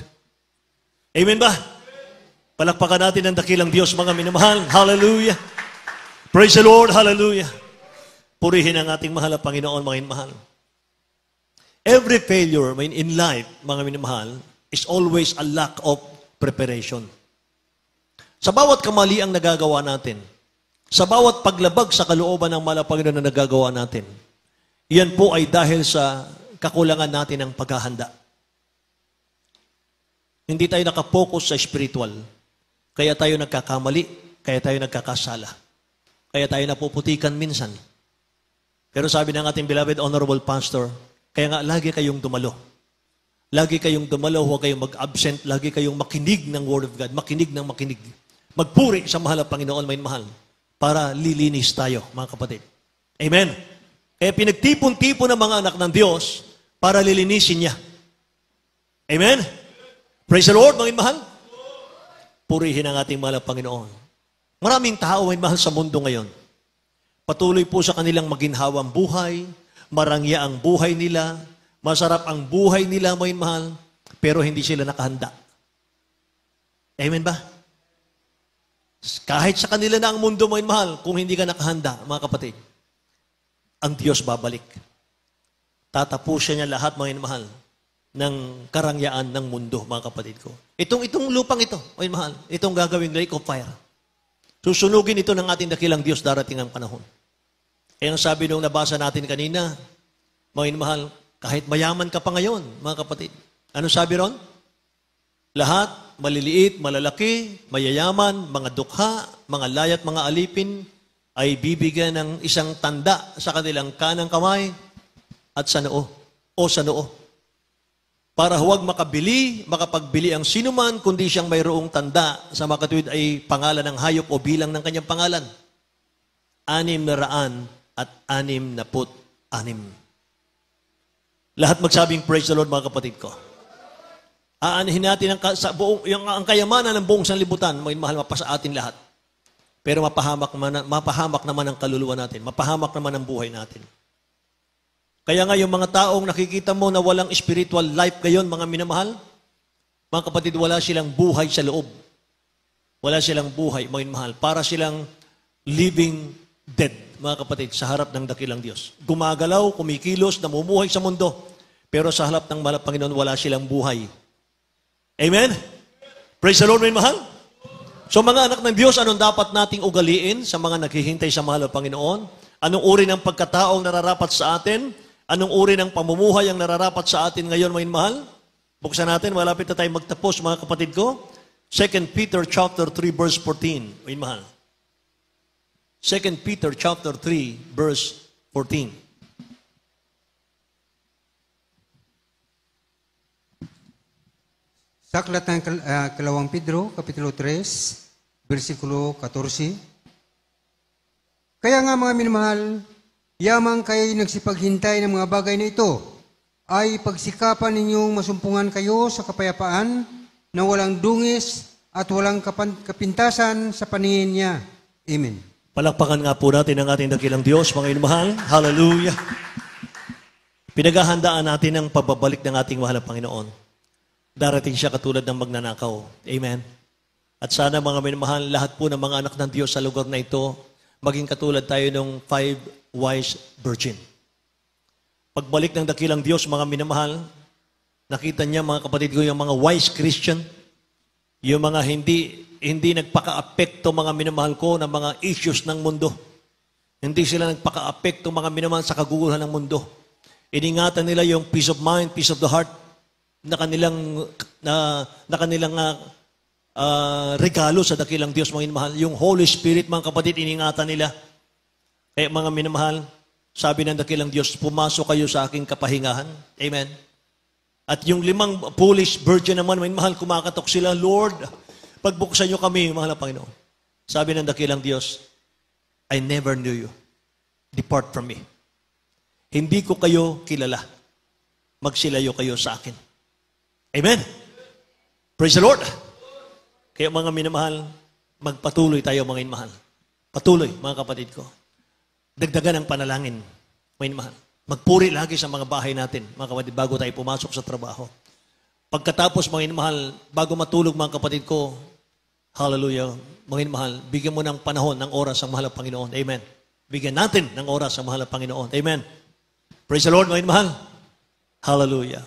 Amen ba? Palakpakan natin ang dakilang Diyos, mga minamahal. Hallelujah. Praise the Lord. Hallelujah. Purihin ang ating mahal na Panginoon, mga minamahal. Every failure in life, mga minamahal, is always a lack of preparation. Sa bawat kamali ang nagagawa natin, sa bawat paglabag sa kalooban ng mahal na Panginoon na nagagawa natin, iyan po ay dahil sa kakulangan natin ng paghahanda. Hindi tayo nakapokus sa spiritual. Kaya tayo nagkakamali, kaya tayo nagkakasala. Kaya tayo napuputikan minsan. Pero sabi ng ating beloved honorable pastor, kaya nga lagi kayong dumalo. Lagi kayong dumalo, huwag kayong mag-absent, lagi kayong makinig ng Word of God, makinig ng makinig. Magpuri sa mahal na Panginoon, may mahal, para lilinis tayo, mga kapatid. Amen. Kaya pinagtipon-tipon ng mga anak ng Diyos para lilinisin niya. Amen. Praise the Lord, mga mahal. Purihin ang ating mahal na Panginoon. Maraming tao may mahal sa mundo ngayon. Patuloy po sa kanilang maginhawang buhay, marangya ang buhay nila, masarap ang buhay nila, may mahal, pero hindi sila nakahanda. Amen ba? Kahit sa kanila na ang mundo, may mahal, kung hindi ka nakahanda, mga kapatid, ang Diyos babalik. Tatapusin niya lahat, mga mahal, ng karangyaan ng mundo, mga kapatid ko. Itong lupang ito, may mahal, itong gagawing lake of fire. Susunugin ito ng ating dakilang Diyos darating ang panahon. Kaya ang sabi nung nabasa natin kanina, mga mahal, kahit mayaman ka pa ngayon, mga kapatid. Ano sabi ron? Lahat, maliliit, malalaki, mayayaman, mga dukha, mga layat, mga alipin, ay bibigyan ng isang tanda sa kanilang kanang kamay at sa noo, o sa noo. Para huwag makapagbili ang sinuman, kundi siyang mayroong tanda sa makatuwid ay pangalan ng hayop o bilang ng kanyang pangalan. 666. Lahat magsabing praise the Lord, mga kapatid ko. Aanihin natin ang kayamanan ng buong sanlibutan, mga mahal, mapasa atin lahat. Pero mapahamak naman ang kaluluwa natin, mapahamak naman ang buhay natin. Kaya nga yung mga taong nakikita mo na walang spiritual life ngayon, mga minamahal, mga kapatid, wala silang buhay sa loob. Wala silang buhay, mga minamahal. Para silang living dead, mga kapatid, sa harap ng dakilang Diyos. Gumagalaw, kumikilos, namumuhay sa mundo. Pero sa harap ng mahal na Panginoon, wala silang buhay. Amen? Praise the Lord, mga minamahal. So mga anak ng Diyos, anong dapat nating ugaliin sa mga naghihintay sa mahal na Panginoon? Anong uri ng pagkataong nararapat sa atin? Anong uri ng pamumuhay ang nararapat sa atin ngayon, mga mahal? Buksan natin, malapit na tayo magtapos, mga kapatid ko. 2 Peter chapter 3, verse 14, mga mahal. 2 Peter chapter 3, verse 14. Sa aklat ng Kalawang Pedro, Kapitulo 3, versikulo 14. Kaya nga, mga minamahal, yamang kayo'y nagsipaghintay ng mga bagay na ito, ay pagsikapan ninyong masumpungan kayo sa kapayapaan na walang dungis at walang kapintasan sa paningin niya. Amen. Palakpakan nga po natin ang ating dakilang Diyos, mga inumahal. Hallelujah. Pinaghahandaan natin ang pagbabalik ng ating mahal na Panginoon. Darating siya katulad ng magnanakaw. Amen. At sana, mga minamahal, lahat po ng mga anak ng Diyos sa lugar na ito, maging katulad tayo ng 5 wise virgin. Pagbalik ng dakilang Diyos, mga minamahal, nakita niya, mga kapatid ko, yung mga wise Christian, yung mga hindi nagpaka-apekto, mga minamahal ko, ng mga issues ng mundo. Hindi sila nagpaka-apekto, mga minamahal, sa kaguguluhan ng mundo. Iningatan nila yung peace of mind, peace of the heart, na kanilang regalo sa dakilang Diyos, mga minamahal. Yung Holy Spirit, mga kapatid, iningatan nila. Kaya mga minamahal, sabi ng dakilang Diyos, pumasok kayo sa aking kapahingahan. Amen. At yung 5 foolish virgin naman, mga minamahal, kumakatok sila, Lord, pagbuksan nyo kami, mahal na Panginoon. Sabi ng dakilang Diyos, I never knew you. Depart from me. Hindi ko kayo kilala. Magsilayo kayo sa akin. Amen. Praise the Lord. Kaya mga minamahal, magpatuloy tayo, mga minamahal. Patuloy, mga kapatid ko. Dagdagan ang panalangin, mga minamahal. Magpuri lagi sa mga bahay natin, mga kapatid, bago tayo pumasok sa trabaho. Pagkatapos, mga minamahal, bago matulog, mga kapatid ko, Hallelujah. Mga mahal, bigyan mo ng panahon, ng oras ang mahal na Panginoon. Amen. Bigyan natin ng oras ang mahal na Panginoon. Amen. Praise the Lord, mga mahal. Hallelujah.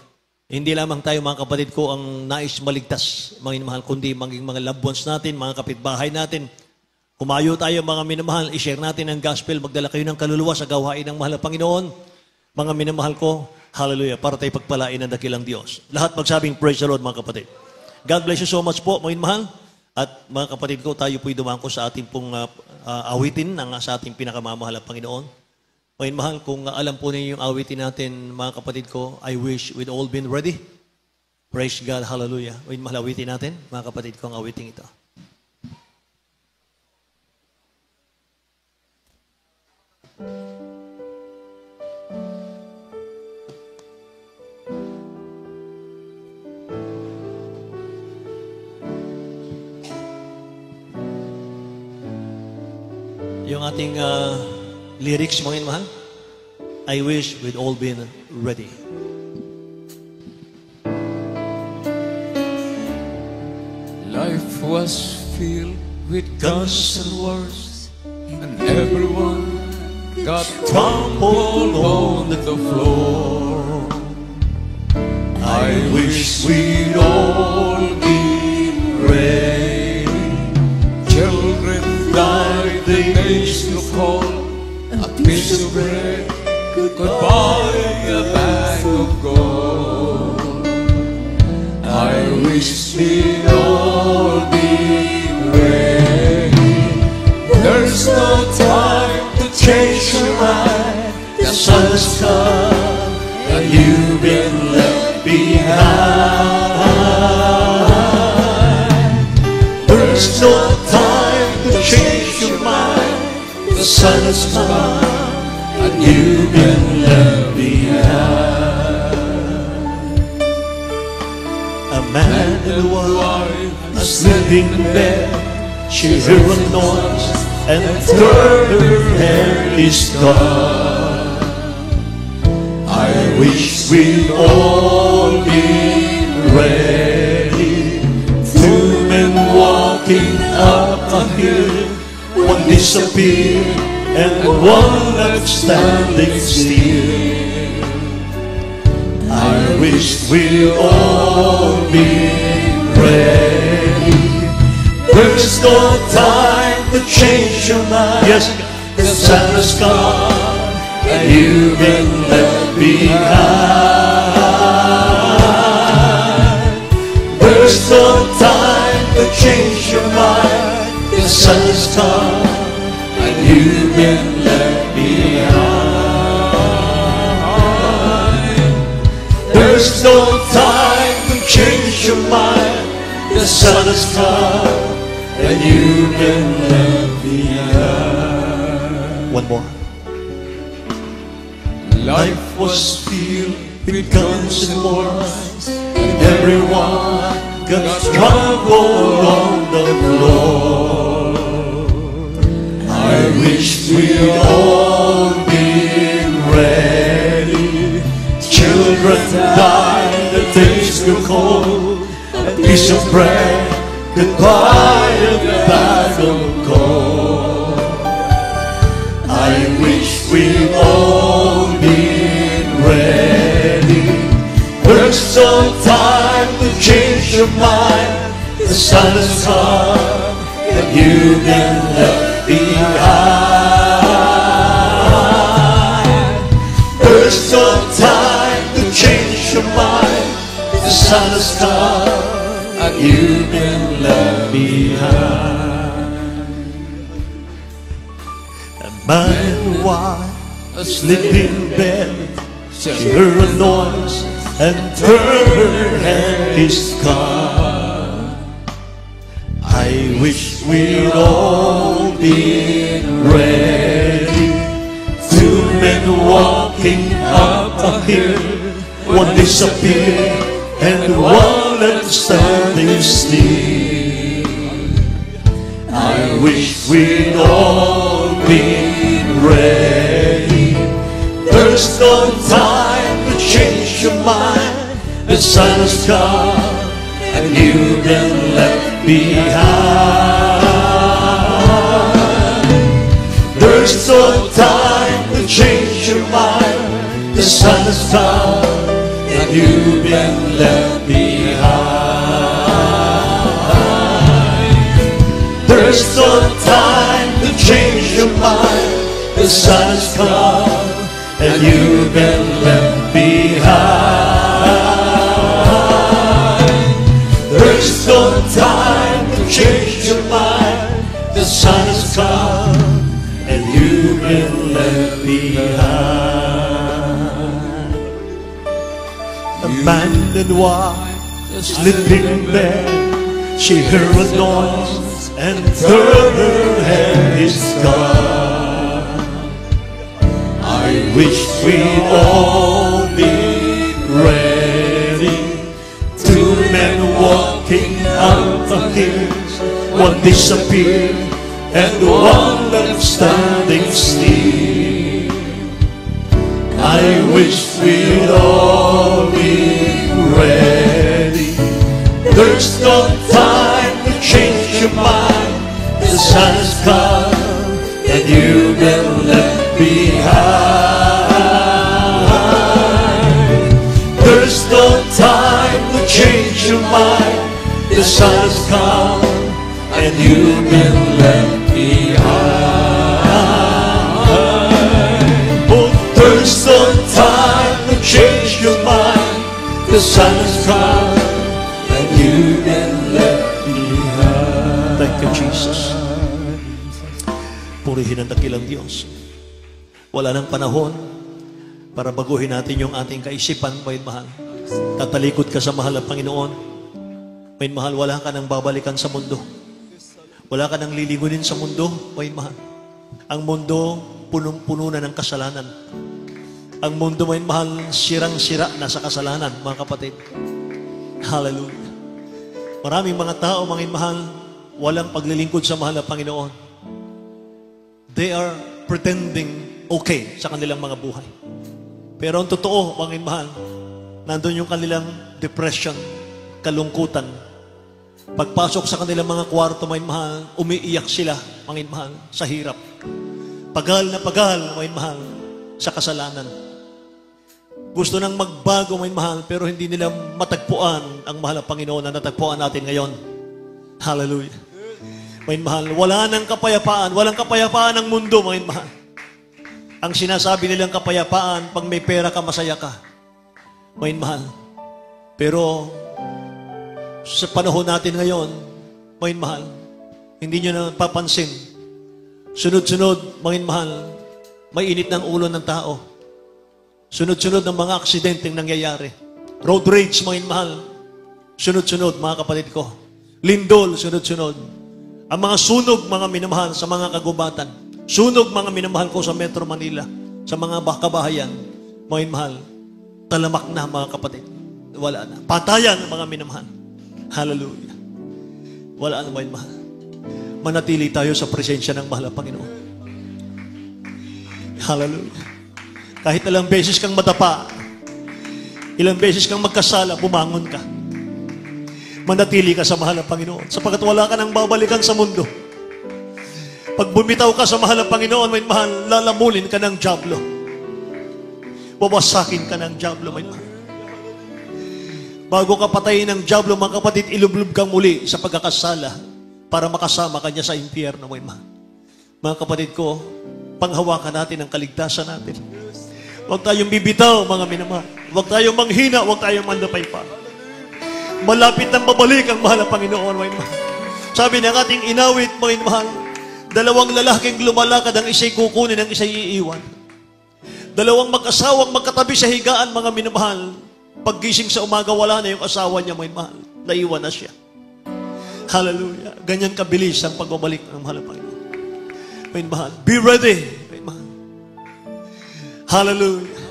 Hindi lamang tayo, mga kapatid ko, ang nais maligtas, mga mahal, kundi maging mga loved ones natin, mga kapitbahay natin. Kumayo tayo, mga minamahal, i-share natin ang gospel, magdala kayo ng kaluluwa sa gawain ng mahal na Panginoon. Mga minamahal ko, hallelujah, para tayo pagpalain ng dakilang Diyos. Lahat magsabing, praise the Lord, mga kapatid. God bless you so much po, mga minamahal. At mga kapatid ko, tayo po'y dumangko sa ating pong awitin sa ating pinakamamahal na Panginoon. Mga mahal, kung alam po ninyo yung awitin natin, mga kapatid ko, I wish we'd all been ready. Praise God, hallelujah. Mga mahal, awitin natin, mga kapatid ko, ang awitin ito. Yung ating lyrics, mga mahal, I wish we'd all been ready. Life was filled with guns and wars, and everyone got trampled on the floor. I wish we'd all been ready. Children died, the nation fall. A piece of bread could buy a bag of gold. I wish we'd all been ready. There's no time to change your mind. The sun's come and you've been left behind. There's no time to change your mind. The sun has come and you've been left behind. A man and a wife are sleeping in bed. She heard a noise and turned her hair is gone. I wish we'd all been ready. Two men walking up a hill, one disappeared and one left standing still. I wish we'd all been ready. There's no time to change your mind. Yes, the sun has gone and you've been left behind. There's no time to change your mind. The sun has gone and you've been left behind. There's no time to change your mind. The sun has come and you've been left behind. One more. Life was filled with guns and wars, and everyone got trampled on the floor. I wish we'd all been ready. Children died, the days grew cold. A piece of bread could buy a bag of gold. I wish we'd all been ready. There's no time to change your mind. The sun has come and you've been left behind. There's no time to change your mind. The sun has come and you've been left behind. A man and wife asleep in bed. She heard a noise and turned her head is gone. I wish we'd all been ready. Two men walking up a hill, one disappeared and one left standing still. I wish we'd all been ready. There's no time to change your mind. The sun has come and you've been left behind. There's no time to change your mind. The sun has come and you've been left behind. There's no time to change your mind. The sun has come and you've been left behind. There's no time to change your mind. The sun has come and you've been left behind. A abandoned wife, sleeping in bed, she heard a noise and turned her head is gone. I wish we'd all be ready. Two men walking out of here, one disappeared and one left standing still. I wish we'd all be ready. There's no time to change your mind. The sun has come and you've been left behind. There's no time to change your mind. The sun has come and you've been left behind. Oh, there's no time to change your mind. The sun has come and you've been left behind. Thank you, Jesus. Purihin ang dakilang Diyos. Wala nang panahon para baguhin natin yung ating kaisipan, may mahal. Tatalikod ka sa mahal ng Panginoon. May mahal, wala ka nang babalikan sa mundo. Wala ka nang liligunin sa mundo, may mahal. Ang mundo, punong-puno na ng kasalanan. Ang mundo, may mahal, sirang-sira na sa kasalanan, mga kapatid. Hallelujah. Maraming mga tao, mga mahal, walang paglilingkod sa mahal ng Panginoon. They are pretending okay sa kanilang mga buhay. Pero ang totoo, mga mahal, nandun yung kanilang depression, kalungkutan. Pagpasok sa kanilang mga kwarto, mga mahal, umiiyak sila, mga mahal, sa hirap. Pagal na pagal, mga mahal, sa kasalanan. Gusto nang magbago, mga mahal, pero hindi nila matagpuan ang mahal ng Panginoon na natagpuan natin ngayon. Hallelujah. Mga mahal, wala nang kapayapaan, walang kapayapaan ng mundo, mga mahal. Ang sinasabi nilang kapayapaan, pag may pera ka, masaya ka. Mga mahal. Pero sa panahon natin ngayon, mga mahal, hindi nyo na papansin. Sunod-sunod, mga mahal, may init ng ulo ng tao. Sunod-sunod ng mga aksidenteng nangyayari. Road rage, mga mahal. Sunod-sunod, mga kapatid ko. Lindol, sunod-sunod. Ang mga sunog, mga minamahal, sa mga kagubatan. Sunog, mga minamahal ko sa Metro Manila, sa mga kabahayan, mga mahal, talamak na, mga kapatid. Wala na. Patayan, mga minamahal. Hallelujah. Wala na, mga mahal. Manatili tayo sa presensya ng mahal na Panginoon. Hallelujah. Kahit ilang beses kang madapa, ilang beses kang magkasala, bumangon ka. Manatili ka sa mahal ng Panginoon, sapagkat wala ka nang babalikan sa mundo. Pag bumitaw ka sa mahal ng Panginoon, may mahal, lalamulin ka ng dyablo. Wawasakin ka ng dyablo, may mahal. Bago ka patayin ng dyablo, mga kapatid, ilublob kang muli sa pagkakasala para makasama ka niya sa impyerno, may mahal. Mga kapatid ko, panghawakan natin ang kaligtasan natin. Huwag tayong bibitaw, mga minamahal. Huwag tayong manghina, huwag tayong mandapay pa. Malapit nang babalik ang mahal ng Panginoon, may mahal. Sabi ng ating inawit, mga mahal, dalawang lalaking lumalakad, ang isa'y kukunin, ang isa'y iiwan. Dalawang mag-asawang magkatabi sa higaan, mga minamahal. Paggising sa umaga, wala na yung asawa niya, mga mahal. Naiwan na siya. Hallelujah. Ganyan kabilis ang pagbabalik ng mahal ng Panginoon. Mga mahal, be ready, mga mahal. Hallelujah.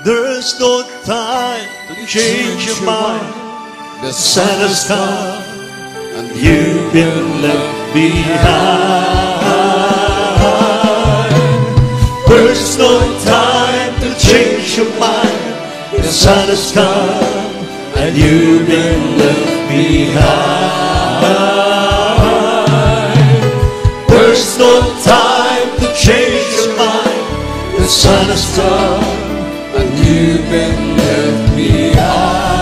There's no time to change your mind. The sun has come and you've been left behind. There's no time to change your mind. The sun has come and you've been left behind. no time to change your mind. The sun has come and you've been left behind.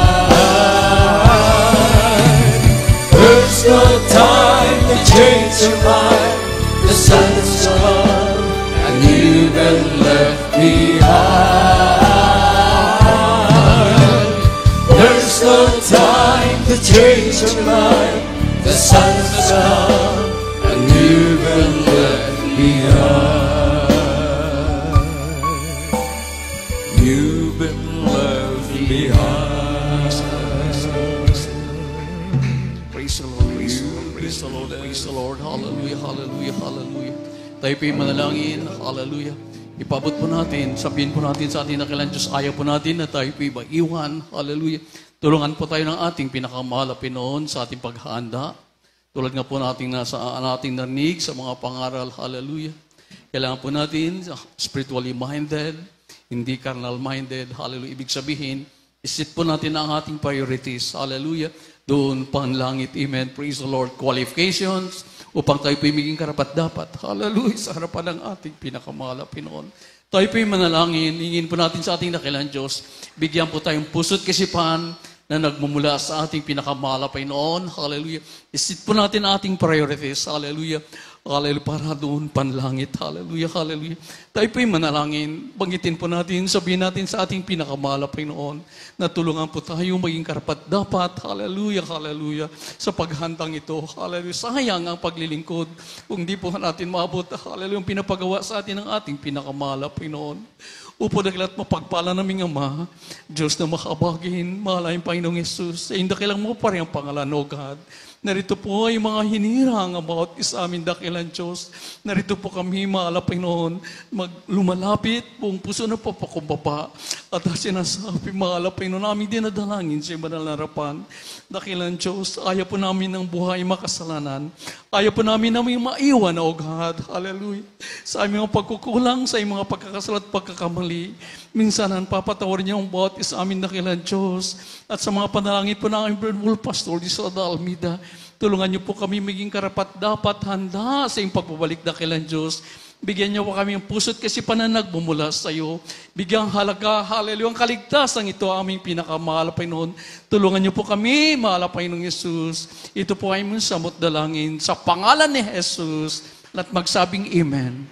There's no time to change your mind. The sun has come and you've been left behind. There's no time to change your mind. The sun has come and you've been left behind. You've been left behind. Praise the Lord, praise the Lord, praise the Lord, praise the Lord. Hallelujah, hallelujah, hallelujah. Tayo po'y manalangin, hallelujah. Ipabot po natin, sabihin po natin sa ating nakilang Diyos, ayaw po natin na tayo po'y maiwan, hallelujah. Tulungan po tayo ng ating pinakamahal na Pinoon sa ating paghahanda. Tulad nga po nating ating narinig sa mga pangaral, hallelujah. Kailangan po natin spiritually minded, hindi carnal minded, hallelujah. Ibig sabihin, isit po natin ang ating priorities, hallelujah. Doon panlangit, amen, praise the Lord. Qualifications, upang tayo po'y maging karapat-dapat, hallelujah, sa harapan ng ating pinakamahal na Pinoon. Tayo po'y manalangin, hingin po natin sa ating dakilang Diyos, bigyan po tayong puso't kasipahan na nagmumula sa ating pinakamahal na Pinoon, hallelujah. Isit po natin ang ating priorities, hallelujah. Hallelujah, para doon panlangit. Hallelujah, hallelujah. Tayo po'y manalangin. Banggitin po natin, sabihin natin sa ating pinakamahal na Panginoon na tulungan po tayo maging karapat-dapat. Hallelujah, hallelujah. Sa paghandang ito, hallelujah. Sayang ang paglilingkod kung di po natin maabot. Hallelujah, ang pinapagawa sa atin ng ating pinakamahal na Panginoon. Upo dakilat mapagpala naming Ama, Diyos na makabagin, mahalayang Panginoong Yesus, sa indakilang mo pa rin ang pangalan, O God. Narito po ay mga hinirang about sa amin dakilan Diyos. Narito po kami, mahal na Panginoon, lumalapit buong puso na papakumbaba. At sinasabi, mahal na Panginoon, namin dinadalangin sa banal na harapan. Dakilan Diyos, ayaw po namin ng buhay makasalanan. Ayaw po namin maiwan, O God. Hallelujah. Sa aming mga pagkukulang, sa aming mga pagkakasala at pagkakamali, minsanan papatawarin niyo ang bawat isa amin dakilan Diyos. At sa mga panalangin po ng aming Pastor Lisa Almeida, tulungan niyo po kami maging karapat-dapat handa sa iyong pagbabalik dakilan Diyos. Bigyan niyo po kami ng puso't kasipahan na nagmumula sa iyo. Bigyang halaga, hallelujah, ang kaligtasan ito aming pinakamahal na Panginoon. Tulungan niyo po kami, mahal na Panginoong Yesus. Ito po ay mong samot dalangin sa pangalan ni Jesus. At magsabing Amen.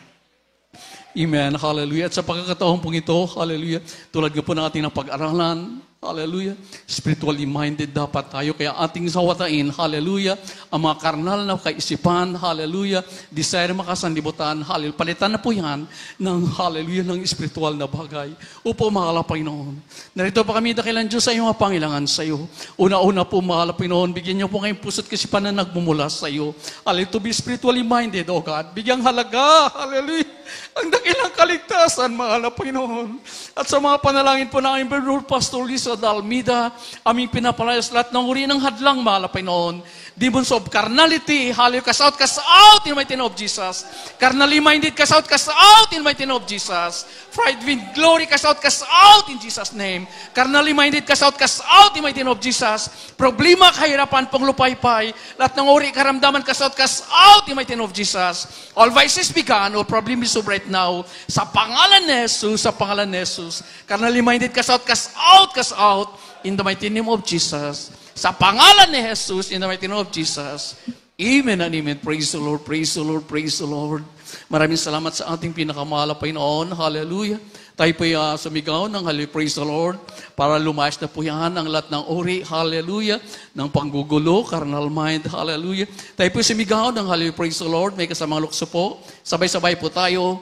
Amen, hallelujah. At sa pagkakataon pong ito, hallelujah, tulad nga po ng ating pag-aralan, hallelujah, spiritually minded dapat tayo. Kaya ating sawatain, hallelujah, ang mga karnal na kaisipan, hallelujah, desire makasanlibutan, hallelujah. Palitan na po yan ng, hallelujah, ng spiritual na bagay. Upo, mahal na Panginoon. Narito pa kami dakilan Diyos sa iyong pangailangan sa iyo. Una-una po, mahal na Panginoon, bigyan niyo po kayong puso't kasipahan na nagmumula sa iyo. Hallelujah, to be spiritually minded, O God. Bigyang halaga, hallelujah, ang dakilang kaligtasan, mahal na Panginoon. At sa mga panalangin po ng aming Pastor Lisa Almeida, aming pinapalayas lahat ng uri ng hadlang, mahal na Panginoon. Demons of carnality, hallelujah, cast out in the mighty name of Jesus. Carnally minded, cast out in the mighty name of Jesus. Pride with glory, cast out in Jesus' name. Carnally minded, cast out in the mighty name of Jesus. Problema, kahirapan, panglupaypay, lahat ng uri, karamdaman, cast out in the mighty name of Jesus. All vices began, all problems is right now. Sa pangalan ni Jesus, sa pangalan ni Jesus. Carnally minded, cast out in the mighty name of Jesus. Sa pangalan ni Jesus, in the mighty name of Jesus. Amen and amen. Praise the Lord, praise the Lord, praise the Lord. Maraming salamat sa ating pinakamahal na Panginoon. Hallelujah. Tayo po'y sumigaw ng hallelujah, praise the Lord, para lumayas na po yan ang lahat ng uri, hallelujah, ng panggugulo, carnal mind, hallelujah. Tayo po'y sumigaw ng hallelujah, praise the Lord. May kasamang lukso po. Sabay-sabay po tayo.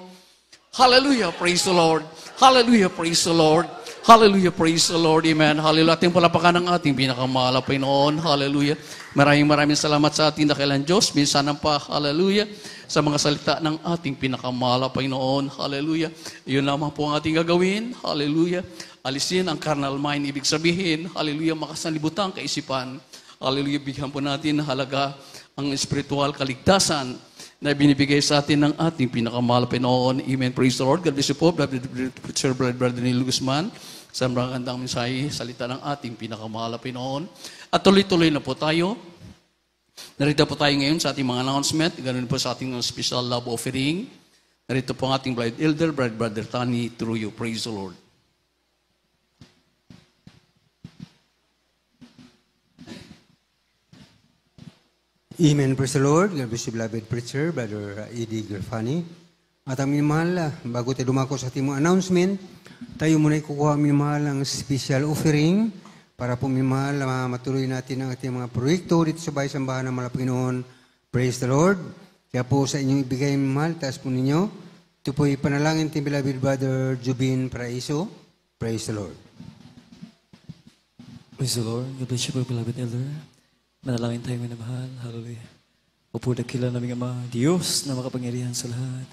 Hallelujah, praise the Lord. Hallelujah, praise the Lord. Hallelujah, praise the Lord, amen. Hallelujah, ating palapakan ng ating pinakamahal na Panginoon. Hallelujah. Maraming salamat sa ating dakilang Diyos. Minsanan pa, hallelujah, sa mga salita ng ating pinakamahal na Panginoon. Hallelujah. Iyon lamang po ang ating gagawin. Hallelujah. Alisin ang carnal mind. Ibig sabihin, hallelujah, makasanlibutan kaisipan. Hallelujah, bigyan po natin halaga ang spiritual kaligtasan na binibigay sa atin ng ating pinakamahal na Panginoon. Amen. Praise the Lord. God bless you po. Sir Brother Neil Guzman. Sa magandang mensahe, salita ng ating pinakamahal na Panginoon. At tuloy-tuloy na po tayo. Narito po tayo ngayon sa ating mga announcement. Ganun po sa ating special love offering. Narito po ang ating bride elder, Brother Tani, through you. Praise the Lord. Amen. Praise the Lord. God bless you, beloved preacher, Brother Eddie Garfani. At ang minamahal, bago tayo dumako sa ating mga announcement, tayo muna ikukuha minamahal ang special offering para po minamahal matuloy natin ang ating mga proyekto dito sa Bahay Sambahan ng Mahal na Panginoon. Praise the Lord. Kaya po sa inyong ibigay minamahal, taas po ninyo. Ito po ipanalangin ating beloved Brother Jubin Paraiso. Praise the Lord. Praise the Lord. God bless you po, beloved elder. Manalangin tayo minamahal. Hallelujah. Opo, dakila naming Ama, Diyos na makapangyarihan sa lahat.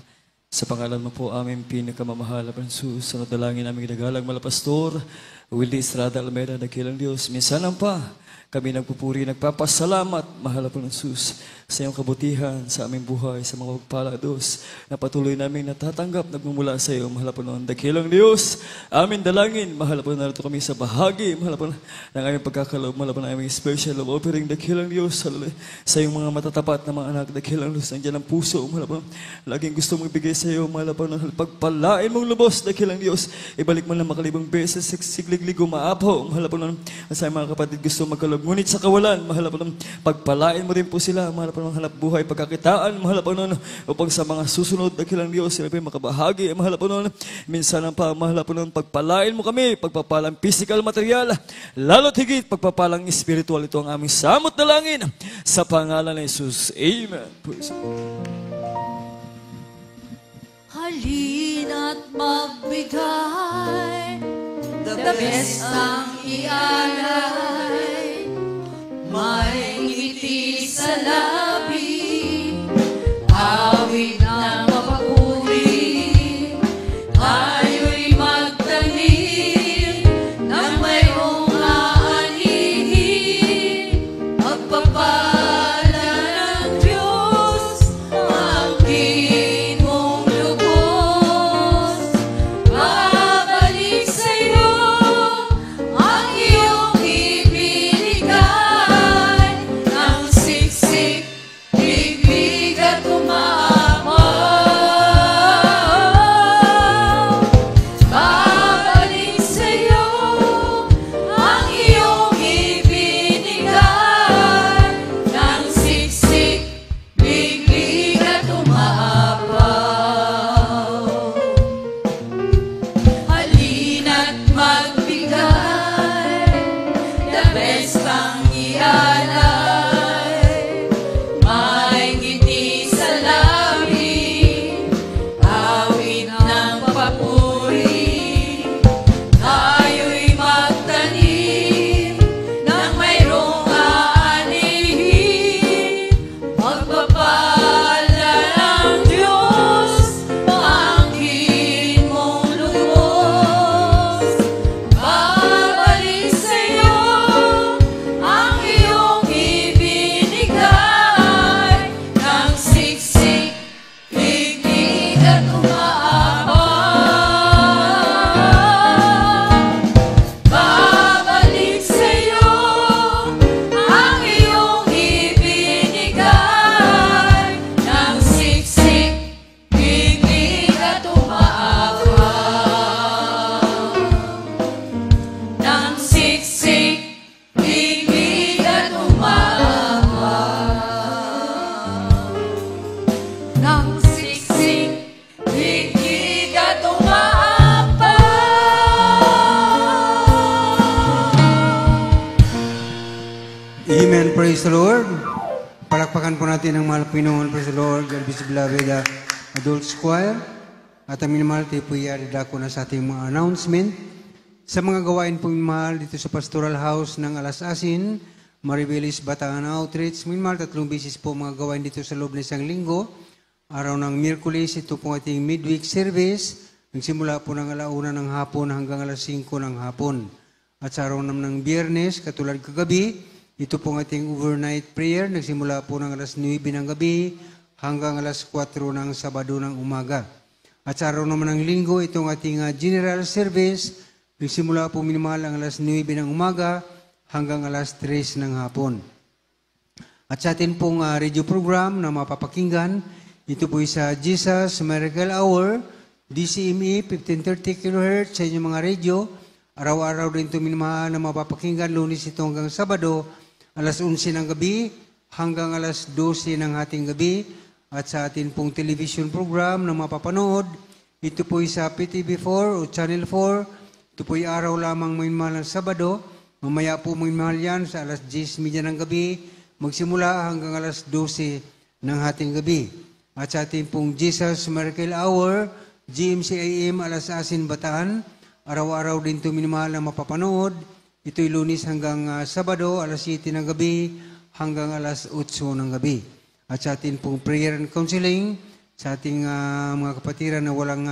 Sa pangalan mo po aming pinakamamahal na Fransus, sa nadalangin naming dagalang malapastor, Willie Estrada Almeida, dakilang Diyos. Minsanan pa, kami nagpupuri, nagpapasalamat, mahal na Fransus, sa iyong kabutihan, sa aming buhay, sa mga pagpalados, na patuloy namin natatanggap, nagmumula sa iyo, mahal po noon. Dakilang Diyos, amin dalangin, mahal po narito kami sa bahagi, mahal po ng aming pagkakaloob, mahal po ng aming special love offering, dakilang Diyos, sa iyong mga matatapat na mga anak, dakilang Diyos, nandiyan ang puso, mahal po, laging gusto mong ibigay sa iyo, mahal po ng pagpalain mong lubos, dakilang Diyos, ibalik mo na makalibang beses, siglig-lig umaapaw, mahal po ng sa mga kapatid gusto magkaloob, ngunit sa kawalan, mahal po ng pagpalain mo rin po sila, mahal po ng hanap buhay, pagkakitaan, mahal po nun, upang sa mga susunod na kilang Diyos, sila po yung makabahagi, mahal po nun, minsan pa, mahal po nun, pagpalain mo kami, pagpapalang physical, material, lalo't higit, pagpapalang spiritual, ito ang aming samot na langin, sa pangalan ni Jesus. Amen. Praise God. Halina't magbigay, the best ang ialay, may ngiti sa labi, awit ng mapagpuri, tayo'y magtanim ng mayroong aanihin, pagpapala ng Diyos, angkin mong lubos, babalik sa'yo ang iyong ibinigay, ng siksik, biglig at umapaw. Babalik sa'yo ang iyong ibinigay, ng siksik, biglig at umapaw. Halina't magbigay, the best ang ialay, may ngiti sa labi, awit ng papuri, tayo'y magtanim ng mayroong aanihin, pagpapala ng Diyos, angkin mong lubos, babalik sa'yo ang iyong ibinigay, ng siksik, biglig at umaapaw. Babalik sa'yo ang iyong ibinigay, ng siksik, biglig at umaapaw. Ng siksik, biglig at umaapaw. Ng siksik, biglig at umaapaw. Amen. Praise the Lord. Palakpakan po natin ang mahal Pinoon. Praise the Lord. God bless you, beloved adult choir. At ang minamahal, tayo po iadidako na sa ating mga announcement. Sa mga gawain po minamahal dito sa Pastoral House ng Alas Asin, Maribelis Batangan Outreach, minamahal 3 bisis po mga gawain dito sa loob ng isang linggo. Araw ng Miyerkules, ito po ating midweek service. Nagsimula po ng 1:00 ng hapon hanggang 5:00 ng hapon. At sa araw naman ng Biyernes, katulad kagabi, ito po ang ating overnight prayer. Nagsimula po ng 9:00 ng gabi hanggang 4:00 ng Sabado ng umaga. At sa araw naman ng Linggo, itong ating general service, nagsimula po minimahal ang 9:00 ng umaga hanggang 3:00 ng hapon. At sa atin pong radio program na mapapakinggan, ito po sa Jesus Miracle Hour, DCME 1530 kHz sa inyong mga radio. Araw-araw din ito minamahal na mapapakinggan, Lunes ito hanggang Sabado, alas 11 ng gabi hanggang alas 12 ng ating gabi. At sa atin pong television program na mapapanood, ito po sa PTV4 o Channel 4. Ito po araw lamang minamahal ng Sabado. Mamaya po minamahal yan sa alas 10:30 ng gabi, magsimula hanggang alas 12 ng ating gabi. At sa atin pong Jesus Miracle Hour, GMCIM alas 10 Bataan, araw-araw din ito minamahal na mapapanood. Ito'y Lunes hanggang Sabado, alas 7 ng gabi hanggang alas 8 ng gabi. At sa atin pong prayer and counseling, sa ating mga kapatiran na walang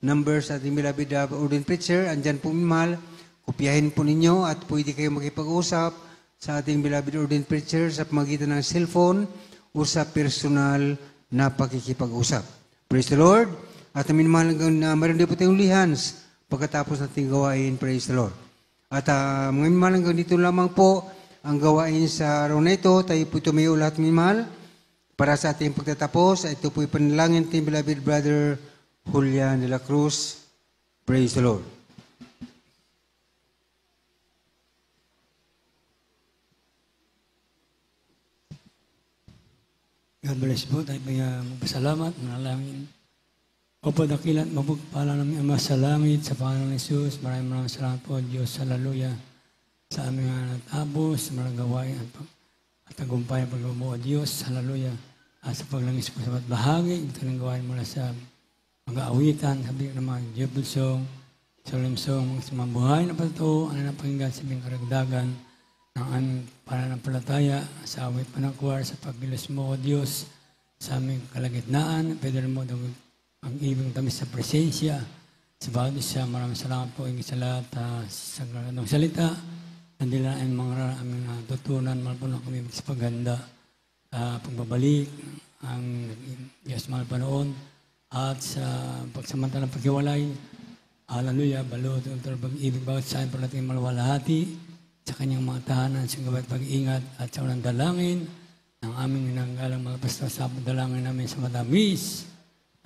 number sa ating beloved ordained preacher, andyan po minamahal, kopyahin po ninyo at pwede kayo makipag-usap sa ating beloved ordained preacher sa pamagitan ng cellphone o sa personal na pakikipag-usap. Praise the Lord. At minamahal meron din po tayong lihans pagkatapos nating gawain. Praise the Lord. At mga minamahal hanggang dito lamang po ang gawain sa araw na ito. Tayo po tumayo lahat minamahal para sa ating pagtatapos. Ito po ipanalangin ating beloved brother Julian de la Cruz. Praise the Lord. God bless po. Tayo may magpasalamat, manalangin. Opo, dakilat, mapagpala namin Ama sa langit, sa Panginoon Jesus. Maraming salamat po, Diyos. Hallelujah. Sa aming natapos, sa mga gawain at tagumpay ang pagbubuo, Diyos. Hallelujah. At sa paglangis po sa bawat bahagi, ito nang gawain mula sa mga awitan, sabi ng mga Jebel Song, Solemn Song, sa mga buhay na pato, ano na pakinggan sa aming karagdagan, ng aming pananampalataya sa awit panakwar, sa pagbilos mo, O Diyos, sa aming kalagitnaan, pwede mo ang ibig tamis sa presensya, sa bawat isa. Maraming salamat po, hingit sa lahat sa ganong salita, hindi lang ang mga aming natutunan, malpunan kami sa paganda, pagbabalik, ang Diyos mahal pa noon, at sa pagsamantalang paghiwalay, hallelujah, balot, pag-ibig bawat sa amin, para natin malawalhati, sa kanyang mga tahanan, sa gabat pag-iingat at sa unang dalangin ng aming nanggalang mga pastor sa dalangin namin sa matamis.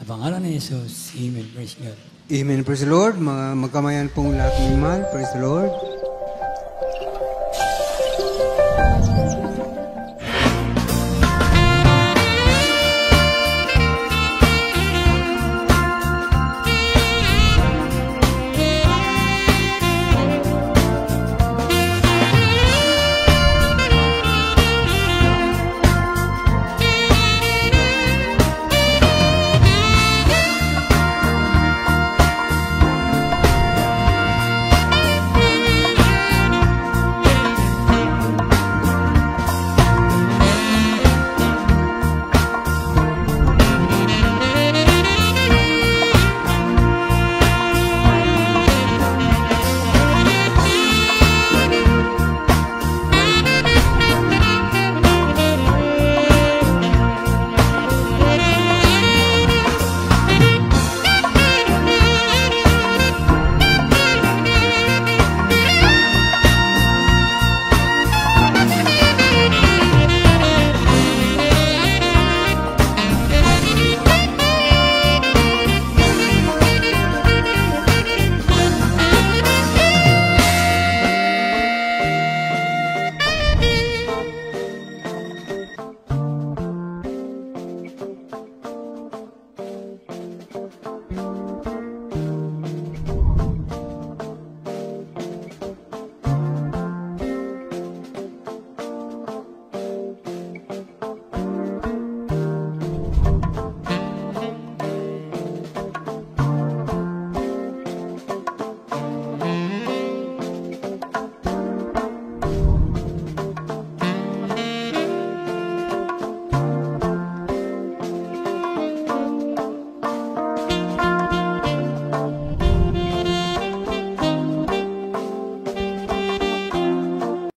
Sa pangalan ni Jesus, Amen. Praise God. Amen. Praise the Lord. Magkamayan pong lahat ng iman. Praise the Lord.